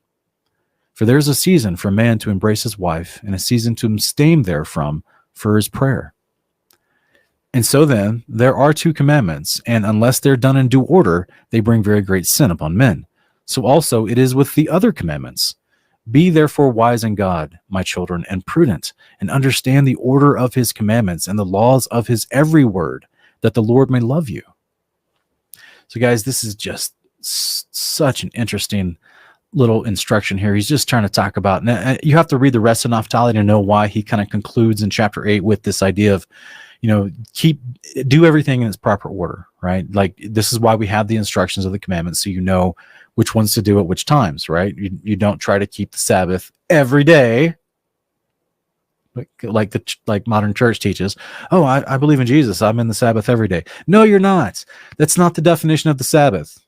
For there is a season for a man to embrace his wife, and a season to abstain therefrom for his prayer. And so then, there are 2 commandments, and unless they're done in due order, they bring very great sin upon men. So also it is with the other commandments. Be therefore wise in God, my children, and prudent, and understand the order of his commandments and the laws of his every word, that the Lord may love you. So guys, this is just such an interesting little instruction here. He's just trying to talk about, and you have to read the rest of Naphtali to know why he kind of concludes in chapter 8 with this idea of, do everything in its proper order, right? Like, this is why we have the instructions of the commandments, so you know which ones to do at which times, right? You don't try to keep the Sabbath every day, like modern church teaches. Oh, I believe in Jesus, I'm in the Sabbath every day. No, you're not. That's not the definition of the Sabbath.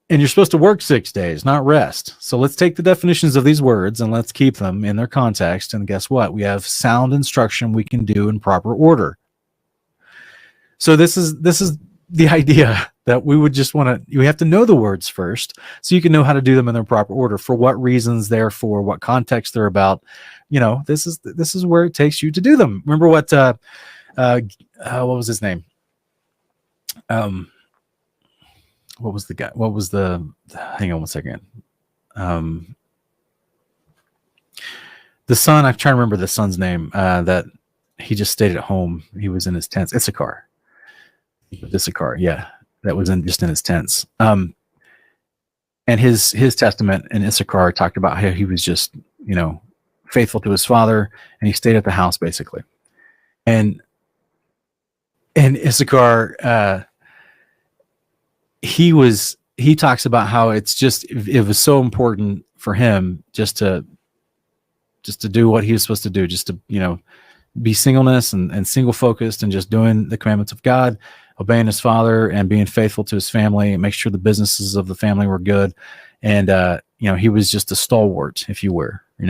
And you're supposed to work 6 days, not rest. So let's take the definitions of these words and let's keep them in their context. And guess what? We have sound instruction we can do in proper order. So this is the idea that we would just we have to know the words first so you can know how to do them in their proper order, for what reasons they're for, what context they're about. This is where it takes you to do them. Remember what was his name? What was the guy? What was hang on one second. The son, I'm trying to remember the son's name, that he just stayed at home. He was in his tents. Issachar, yeah. That was just in his tents. And his testament in Issachar talked about how he was just, faithful to his father, and he stayed at the house basically. And Issachar, he talks about how it was so important for him just to do what he was supposed to do, just to, be singleness and single focused and just doing the commandments of God, obeying his father and being faithful to his family and make sure the businesses of the family were good. And, he was just a stalwart, if you were, he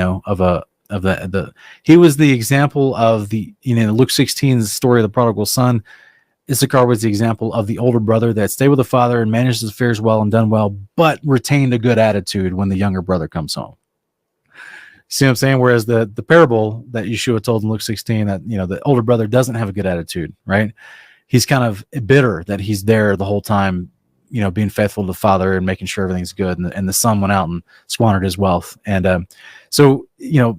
was the example of Luke 16, story of the prodigal son. Issachar was the example of the older brother that stayed with the father and managed his affairs well and done well, but retained a good attitude when the younger brother comes home. See what I'm saying? Whereas the parable that Yeshua told in Luke 16, that, the older brother doesn't have a good attitude, right? He's kind of bitter that he's there the whole time, being faithful to the father and making sure everything's good. And the son went out and squandered his wealth. And so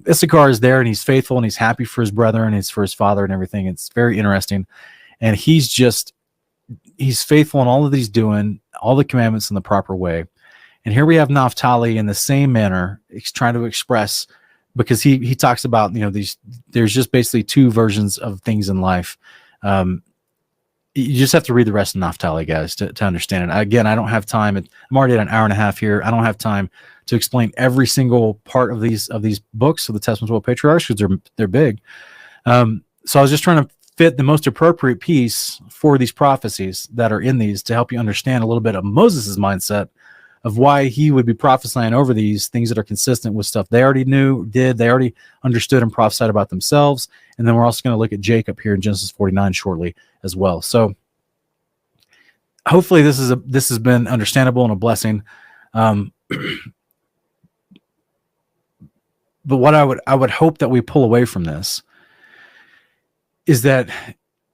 Issachar is there and he's faithful and he's happy for his brother and for his father and everything. It's very interesting. And he's faithful in all of these, doing all the commandments in the proper way. And here we have Naphtali in the same manner, trying to express, because he talks about, there's just basically two versions of things in life. You just have to read the rest of Naphtali, guys, to understand it. Again, I don't have time. I'm already at an hour and a half here. I don't have time to explain every single part of these books of the Testament of the Patriarchs, because they're big. So I was just trying to fit the most appropriate piece for these prophecies that are in these to help you understand a little bit of Moses' mindset of why he would be prophesying over these things that are consistent with stuff they already they already understood and prophesied about themselves. And then we're also going to look at Jacob here in Genesis 49 shortly as well. So hopefully this has been understandable and a blessing. But what I would hope that we pull away from this is that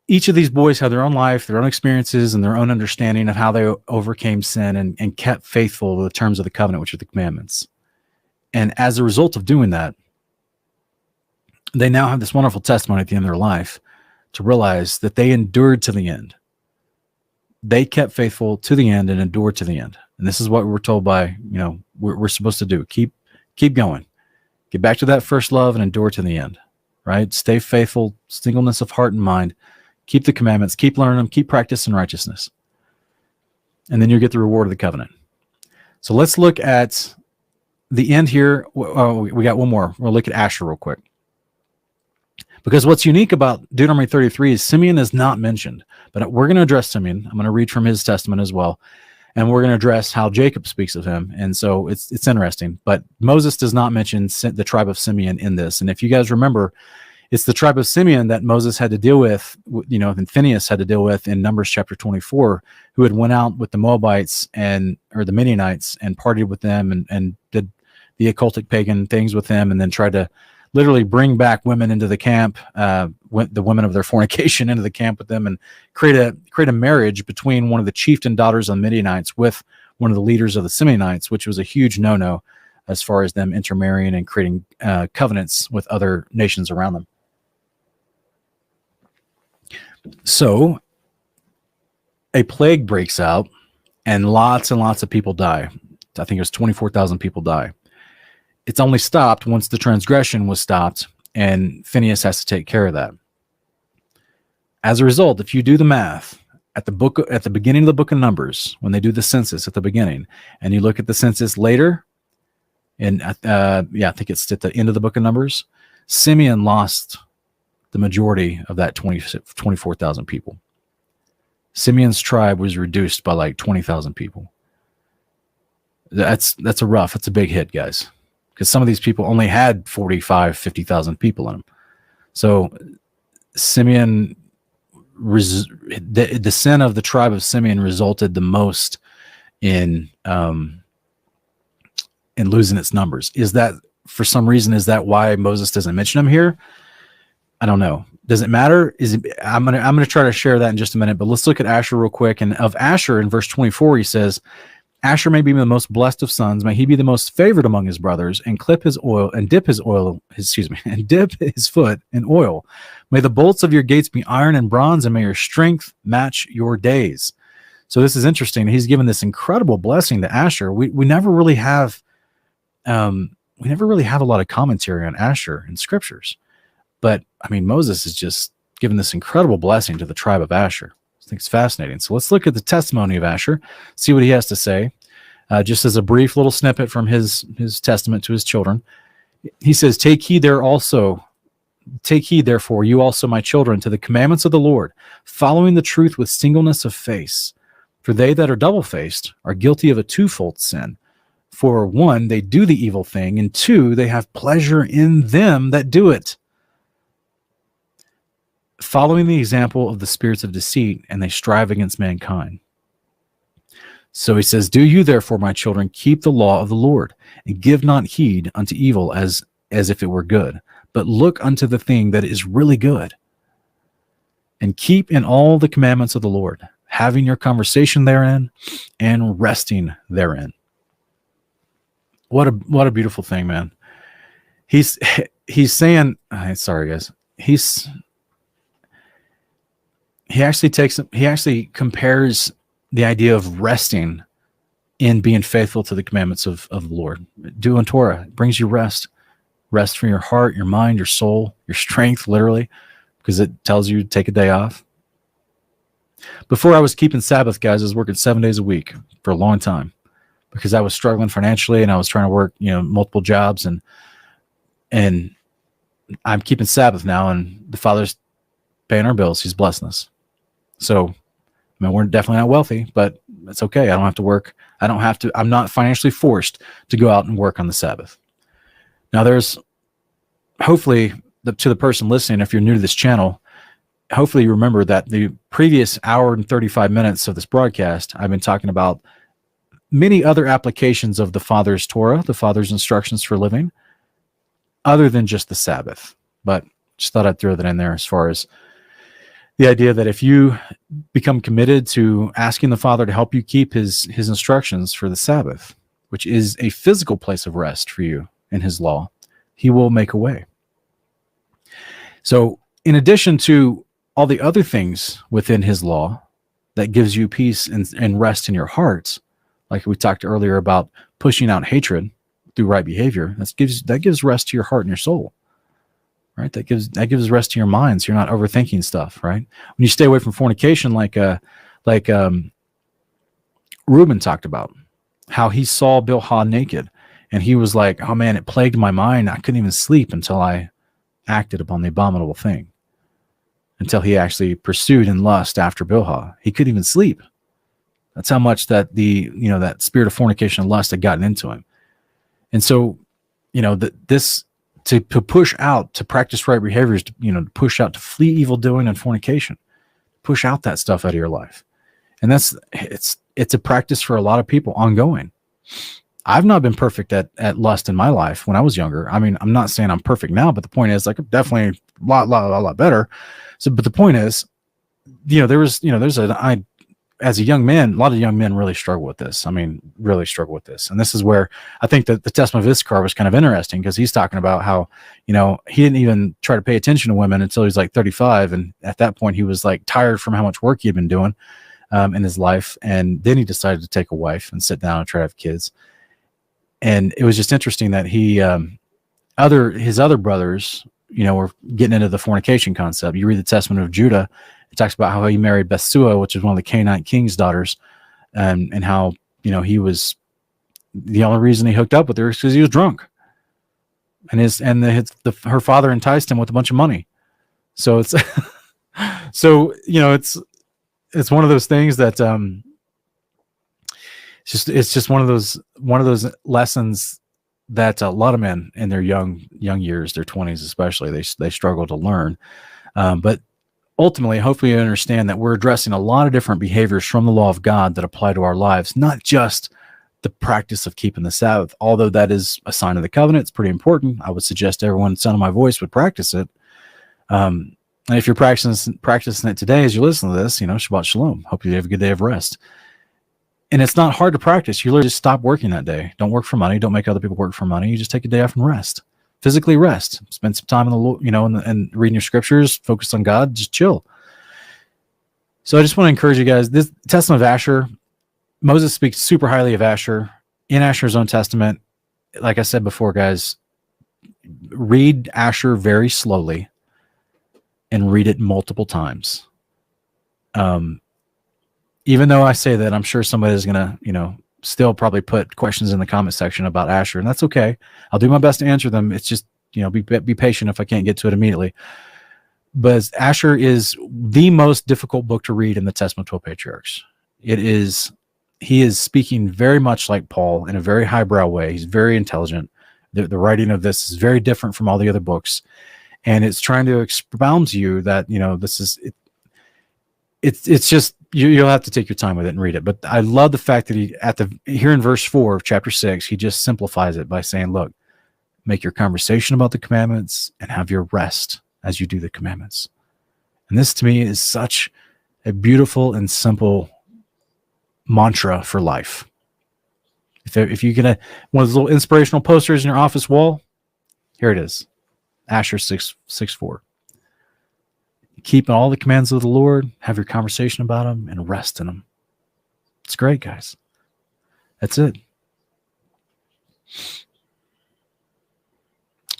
each of these boys have their own life, their own experiences, and their own understanding of how they overcame sin and kept faithful to the terms of the covenant, which are the commandments. And as a result of doing that, they now have this wonderful testimony at the end of their life to realize that they endured to the end. They kept faithful to the end and endured to the end. And this is what we're told by, we're supposed to do. Keep going. Get back to that first love and endure to the end, right? Stay faithful, singleness of heart and mind. Keep the commandments, keep learning them, keep practicing righteousness. And then you'll get the reward of the covenant. So let's look at the end here. We got one more. We'll look at Asher real quick. Because what's unique about Deuteronomy 33 is Simeon is not mentioned. But we're going to address Simeon. I'm going to read from his testament as well. And we're going to address how Jacob speaks of him. And so it's interesting. But Moses does not mention the tribe of Simeon in this. And if you guys remember, it's the tribe of Simeon that Moses had to deal with, and Phinehas had to deal with in Numbers chapter 24, who had went out with the Moabites or the Midianites and partied with them and did the occultic pagan things with them, and then tried to literally bring back women into the camp, the women of their fornication into the camp with them, and create a marriage between one of the chieftain daughters of the Midianites with one of the leaders of the Simeonites, which was a huge no-no as far as them intermarrying and creating covenants with other nations around them. So a plague breaks out and lots of people die. I think it was 24,000 people die. It's only stopped once the transgression was stopped, and Phinehas has to take care of that. As a result, if you do the math at the beginning of the book of Numbers, when they do the census at the beginning, and you look at the census later, and I think it's at the end of the book of Numbers, Simeon lost the majority of that 24,000 people. Simeon's tribe was reduced by like 20,000 people. That's a big hit, guys, because some of these people only had 45, 50,000 people in them. So Simeon, the sin of the tribe of Simeon resulted the most in losing its numbers. Is that, for some reason, is that why Moses doesn't mention them here? I don't know. Does it matter? I'm gonna try to share that in just a minute, but let's look at Asher real quick. And of Asher, in verse 24, he says, Asher may be the most blessed of sons, may he be the most favored among his brothers, and dip his foot in oil. May the bolts of your gates be iron and bronze, and may your strength match your days. So this is interesting. He's given this incredible blessing to Asher. We never really have a lot of commentary on Asher in scriptures. But I mean, Moses is just given this incredible blessing to the tribe of Asher. I think it's fascinating. So let's look at the testimony of Asher, see what he has to say. Just as a brief little snippet from his testament to his children. He says, Take heed, therefore, you also, my children, to the commandments of the Lord, following the truth with singleness of face. For they that are double-faced are guilty of a twofold sin. For one, they do the evil thing, and two, they have pleasure in them that do it, following the example of the spirits of deceit, and they strive against mankind. So he says, Do you therefore, my children, keep the law of the Lord, and give not heed unto evil as if it were good, but look unto the thing that is really good, and keep in all the commandments of the Lord, having your conversation therein, and resting therein. What a beautiful thing, man. He's saying, sorry guys, he actually compares the idea of resting in being faithful to the commandments of the Lord. Doing Torah brings you rest for your heart, your mind, your soul, your strength, literally, because it tells you to take a day off. Before I was keeping Sabbath, guys, I was working 7 days a week for a long time because I was struggling financially and I was trying to work, multiple jobs, and I'm keeping Sabbath now, and the Father's paying our bills. He's blessing us. So, we're definitely not wealthy, but it's okay. I don't have to work. I'm not financially forced to go out and work on the Sabbath. Now, there's hopefully to the person listening, if you're new to this channel, hopefully you remember that the previous hour and 35 minutes of this broadcast, I've been talking about many other applications of the Father's Torah, the Father's instructions for living, other than just the Sabbath. But just thought I'd throw that in there as far as the idea that if you become committed to asking the Father to help you keep his instructions for the Sabbath, which is a physical place of rest for you in his law, he will make a way. So in addition to all the other things within his law that gives you peace and rest in your hearts, like we talked earlier about pushing out hatred through right behavior, that gives rest to your heart and your soul. Right, that gives rest to your mind, so you're not overthinking stuff. Right, when you stay away from fornication, like Reuben talked about, how he saw Bilhah naked, and he was like, "Oh man, it plagued my mind. I couldn't even sleep until I acted upon the abominable thing." Until he actually pursued in lust after Bilhah, he couldn't even sleep. That's how much that that spirit of fornication and lust had gotten into him. And so, this. To push out, to practice right behaviors, to push out, to flee evil doing and fornication, push out that stuff out of your life. And it's a practice for a lot of people ongoing. I've not been perfect at lust in my life when I was younger. I mean, I'm not saying I'm perfect now, but the point is, like, I'm definitely a lot better. So, but the point is, as a young man, a lot of young men really struggle with this. Really struggle with this. And this is where I think that the testimony of Issachar was kind of interesting, because he's talking about how, he didn't even try to pay attention to women until he was like 35. And at that point, he was like tired from how much work he had been doing in his life. And then he decided to take a wife and sit down and try to have kids. And it was just interesting that his other brothers, were getting into the fornication concept. You read the Testament of Judah, it talks about how he married Bethsua, which is one of the Canaanite king's daughters, and how, he was, the only reason he hooked up with her is because he was drunk. And her father enticed him with a bunch of money. So it's, it's one of those things that, it's just one of those lessons that a lot of men in their young years, their 20s especially, they struggle to learn. But ultimately, hopefully you understand that we're addressing a lot of different behaviors from the law of God that apply to our lives, not just the practice of keeping the Sabbath, although that is a sign of the covenant. It's pretty important. I would suggest everyone, sound of my voice, would practice it. And if you're practicing it today as you listen to this, Shabbat Shalom. Hope you have a good day of rest. And it's not hard to practice. You literally just stop working that day. Don't work for money. Don't make other people work for money. You just take a day off and rest. Physically rest. Spend some time in the Lord, and reading your scriptures. Focus on God. Just chill. So I just want to encourage you guys. This Testament of Asher, Moses speaks super highly of Asher in Asher's own testament. Like I said before, guys, read Asher very slowly and read it multiple times. Even though I say that, I'm sure somebody's going to, still probably put questions in the comment section about Asher, and that's okay. I'll do my best to answer them. It's just, be patient if I can't get to it immediately. But Asher is the most difficult book to read in the Testament of 12 Patriarchs. He is speaking very much like Paul in a very highbrow way. He's very intelligent. The writing of this is very different from all the other books. And it's trying to expound to you that, this is, it's just, you'll have to take your time with it and read it. But I love the fact that here in verse 4 of chapter 6, he just simplifies it by saying, look, make your conversation about the commandments and have your rest as you do the commandments. And this to me is such a beautiful and simple mantra for life. If you get one of those little inspirational posters in your office wall, here it is. Asher 6:4. Keep all the commands of the Lord, have your conversation about them, and rest in them. It's great, guys. That's it.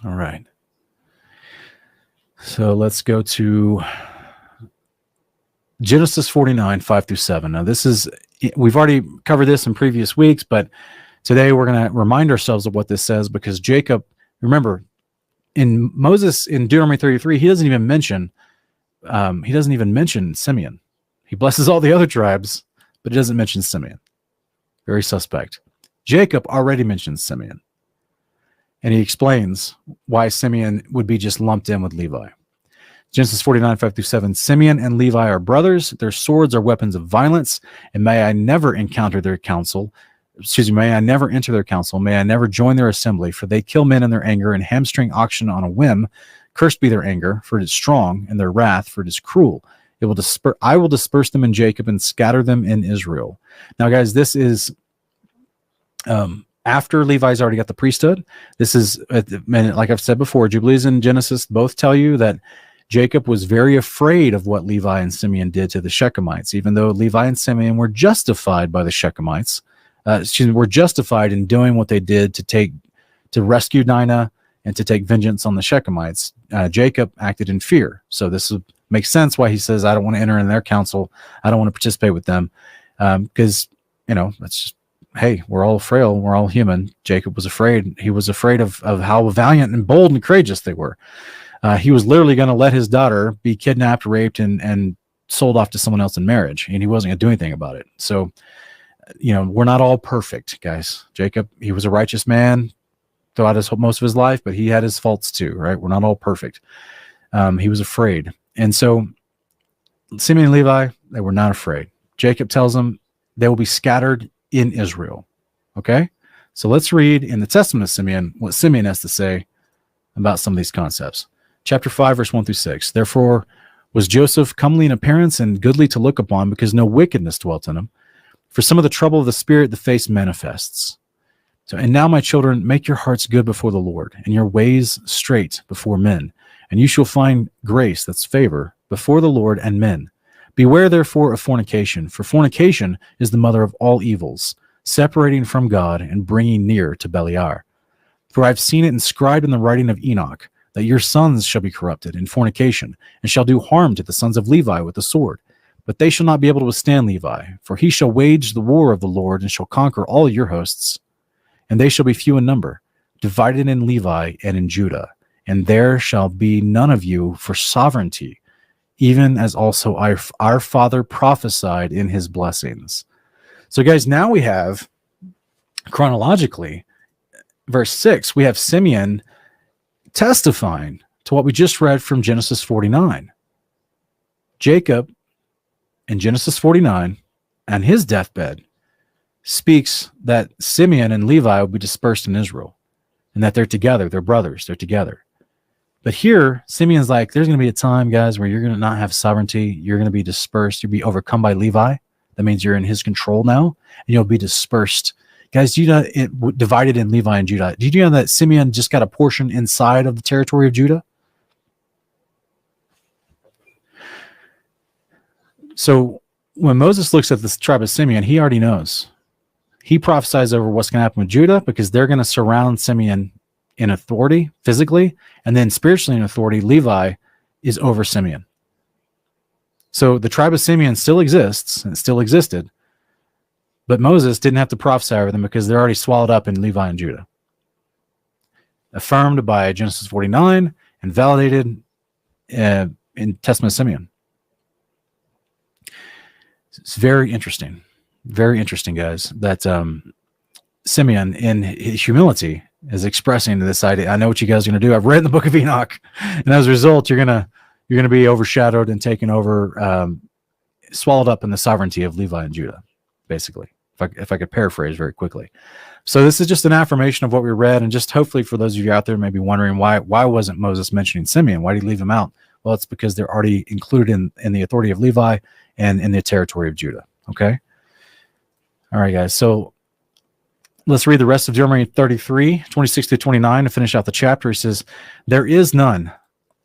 All right. So let's go to Genesis 49, 5-7. Now, we've already covered this in previous weeks, but today we're going to remind ourselves of what this says, because Jacob, remember, in Deuteronomy 33, he doesn't even mention Simeon. He blesses all the other tribes, but he doesn't mention Simeon. Very suspect. Jacob already mentions Simeon, and he explains why Simeon would be just lumped in with Levi. Genesis 49, 5-7. Simeon and Levi are brothers. Their swords are weapons of violence, and may I never enter their council. May I never join their assembly, for they kill men in their anger and hamstring oxen on a whim. Cursed be their anger, for it is strong, and their wrath, for it is cruel. I will disperse them in Jacob and scatter them in Israel. Now, guys, this is after Levi's already got the priesthood. This is, like I've said before, Jubilees and Genesis both tell you that Jacob was very afraid of what Levi and Simeon did to the Shechemites, even though Levi and Simeon were justified by the Shechemites. Were justified in doing what they did to rescue Dinah and to take vengeance on the Shechemites. Jacob acted in fear. So this makes sense why he says, I don't want to enter in their council. I don't want to participate with them. Because, that's just, hey, we're all frail. We're all human. Jacob was afraid. He was afraid of how valiant and bold and courageous they were. He was literally going to let his daughter be kidnapped, raped, and sold off to someone else in marriage. And he wasn't going to do anything about it. So, we're not all perfect, guys. Jacob, he was a righteous man throughout most of his life, but he had his faults too, right? We're not all perfect. He was afraid. And so Simeon and Levi, they were not afraid. Jacob tells them they will be scattered in Israel. Okay? So let's read in the Testament of Simeon what Simeon has to say about some of these concepts. Chapter 5, verse 1-6. Therefore was Joseph comely in appearance and goodly to look upon, because no wickedness dwelt in him. For some of the trouble of the spirit, the face manifests. So, and now, my children, make your hearts good before the Lord, and your ways straight before men, and you shall find grace, that's favor, before the Lord and men. Beware, therefore, of fornication, for fornication is the mother of all evils. separating from God and bringing near to Beliar. For I have seen it inscribed in the writing of Enoch, that your sons shall be corrupted in fornication, and shall do harm to the sons of Levi with the sword. But they shall not be able to withstand Levi, for he shall wage the war of the Lord, and shall conquer all your hosts. And they shall be few in number, divided in Levi and in Judah. And there shall be none of you for sovereignty, even as also our father prophesied in his blessings. So guys, now we have, chronologically, verse 6, we have Simeon testifying to what we just read from Genesis 49. Jacob, in Genesis 49, on his deathbed, speaks that Simeon and Levi will be dispersed in Israel, and that they're together, they're brothers, they're together. But here, Simeon's like, there's going to be a time, guys, where you're going to not have sovereignty, you're going to be dispersed, you'll be overcome by Levi. That means you're in his control now, and you'll be dispersed. Guys, do you know it divided in Levi and Judah? Did you know that Simeon just got a portion inside of the territory of Judah? So when Moses looks at the tribe of Simeon, he already knows. He prophesies over what's going to happen with Judah, because they're going to surround Simeon in authority physically, and then spiritually in authority, Levi is over Simeon. So the tribe of Simeon still exists, and still existed, but Moses didn't have to prophesy over them because they're already swallowed up in Levi and Judah. Affirmed by Genesis 49 and validated in Testament of Simeon. It's very interesting, guys, that Simeon, in his humility, is expressing this idea. I know what you guys are going to do. I've read the book of Enoch, and as a result, you're going to be overshadowed and taken over, swallowed up in the sovereignty of Levi and Judah, basically, if I could paraphrase very quickly. So this is just an affirmation of what we read, and just hopefully for those of you out there maybe wondering why wasn't Moses mentioning Simeon? Why did he leave him out? Well, it's because they're already included in the authority of Levi and in the territory of Judah. Okay? All right, guys. So let's read the rest of Deuteronomy 33, 26 to 29 to finish out the chapter. He says, there is none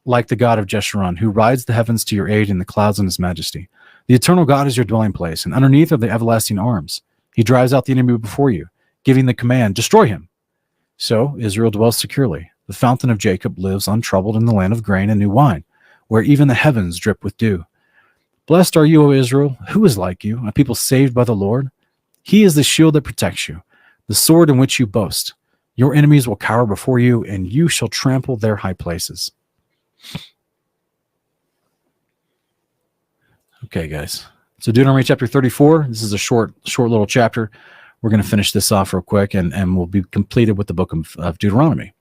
like the God of Jeshurun, who rides the heavens to your aid in the clouds in his majesty. The eternal God is your dwelling place, and underneath are the everlasting arms. He drives out the enemy before you, giving the command, destroy him. So Israel dwells securely. The fountain of Jacob lives untroubled in the land of grain and new wine, where even the heavens drip with dew. Blessed are you, O Israel, who is like you, a people saved by the Lord. He is the shield that protects you, the sword in which you boast. Your enemies will cower before you, and you shall trample their high places. Okay, guys. So Deuteronomy chapter 34, this is a short little chapter. We're going to finish this off real quick, and we'll be completed with the book of Deuteronomy.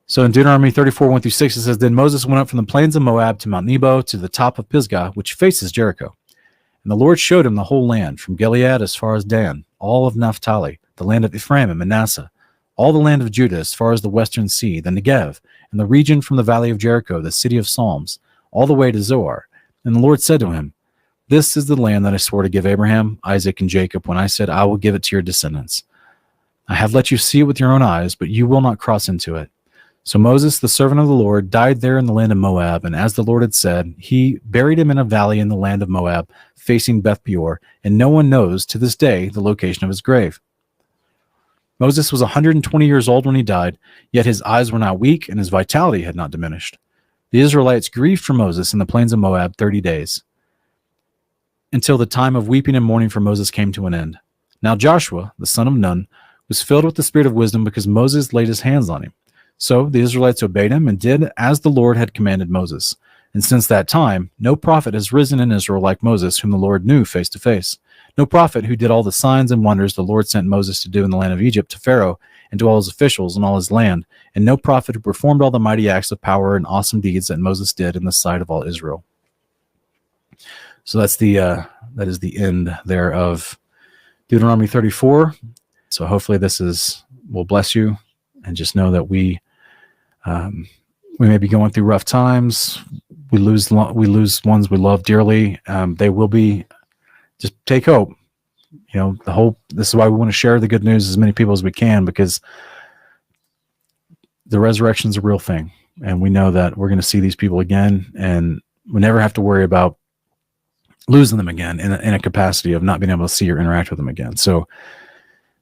So in Deuteronomy 34, 1 through 6, it says, Then Moses went up from the plains of Moab to Mount Nebo to the top of Pisgah, which faces Jericho. And the Lord showed him the whole land, from Gilead as far as Dan, all of Naphtali, the land of Ephraim and Manasseh, all the land of Judah as far as the western sea, the Negev, and the region from the valley of Jericho, the city of Psalms, all the way to Zoar. And the Lord said to him, This is the land that I swore to give Abraham, Isaac, and Jacob when I said, I will give it to your descendants. I have let you see it with your own eyes, but you will not cross into it. So Moses, the servant of the Lord, died there in the land of Moab, and as the Lord had said, he buried him in a valley in the land of Moab, facing Beth Peor, and no one knows to this day the location of his grave. Moses was 120 years old when he died, yet his eyes were not weak, and his vitality had not diminished. The Israelites grieved for Moses in the plains of Moab 30 days, until the time of weeping and mourning for Moses came to an end. Now Joshua, the son of Nun, was filled with the spirit of wisdom because Moses laid his hands on him. So the Israelites obeyed him and did as the Lord had commanded Moses. And since that time, no prophet has risen in Israel like Moses, whom the Lord knew face to face. No prophet who did all the signs and wonders the Lord sent Moses to do in the land of Egypt to Pharaoh and to all his officials and all his land, and no prophet who performed all the mighty acts of power and awesome deeds that Moses did in the sight of all Israel. So that's that is the end there of Deuteronomy 34. So hopefully this will bless you, and just know that we may be going through rough times. We lose ones we love dearly. They will be. Just take hope. This is why we want to share the good news as many people as we can, because the resurrection is a real thing, and we know that we're going to see these people again, and we never have to worry about losing them again in a capacity of not being able to see or interact with them again. So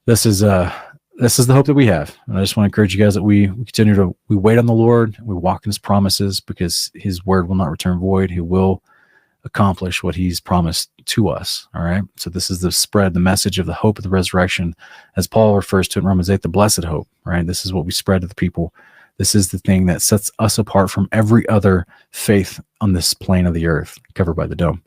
this is the hope that we have. And I just want to encourage you guys that we continue to wait on the Lord, we walk in his promises, because his word will not return void. He will accomplish what he's promised to us. All right. So this is the message of the hope of the resurrection, as Paul refers to in Romans 8, the blessed hope, right? This is what we spread to the people. This is the thing that sets us apart from every other faith on this plane of the earth covered by the dome.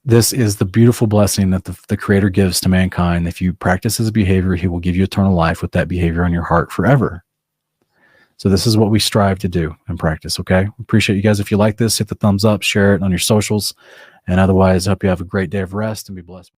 This is the beautiful blessing that the Creator gives to mankind. If you practice his behavior, he will give you eternal life with that behavior on your heart forever. So this is what we strive to do and practice, okay? Appreciate you guys. If you like this, hit the thumbs up, share it on your socials. And otherwise, I hope you have a great day of rest and be blessed.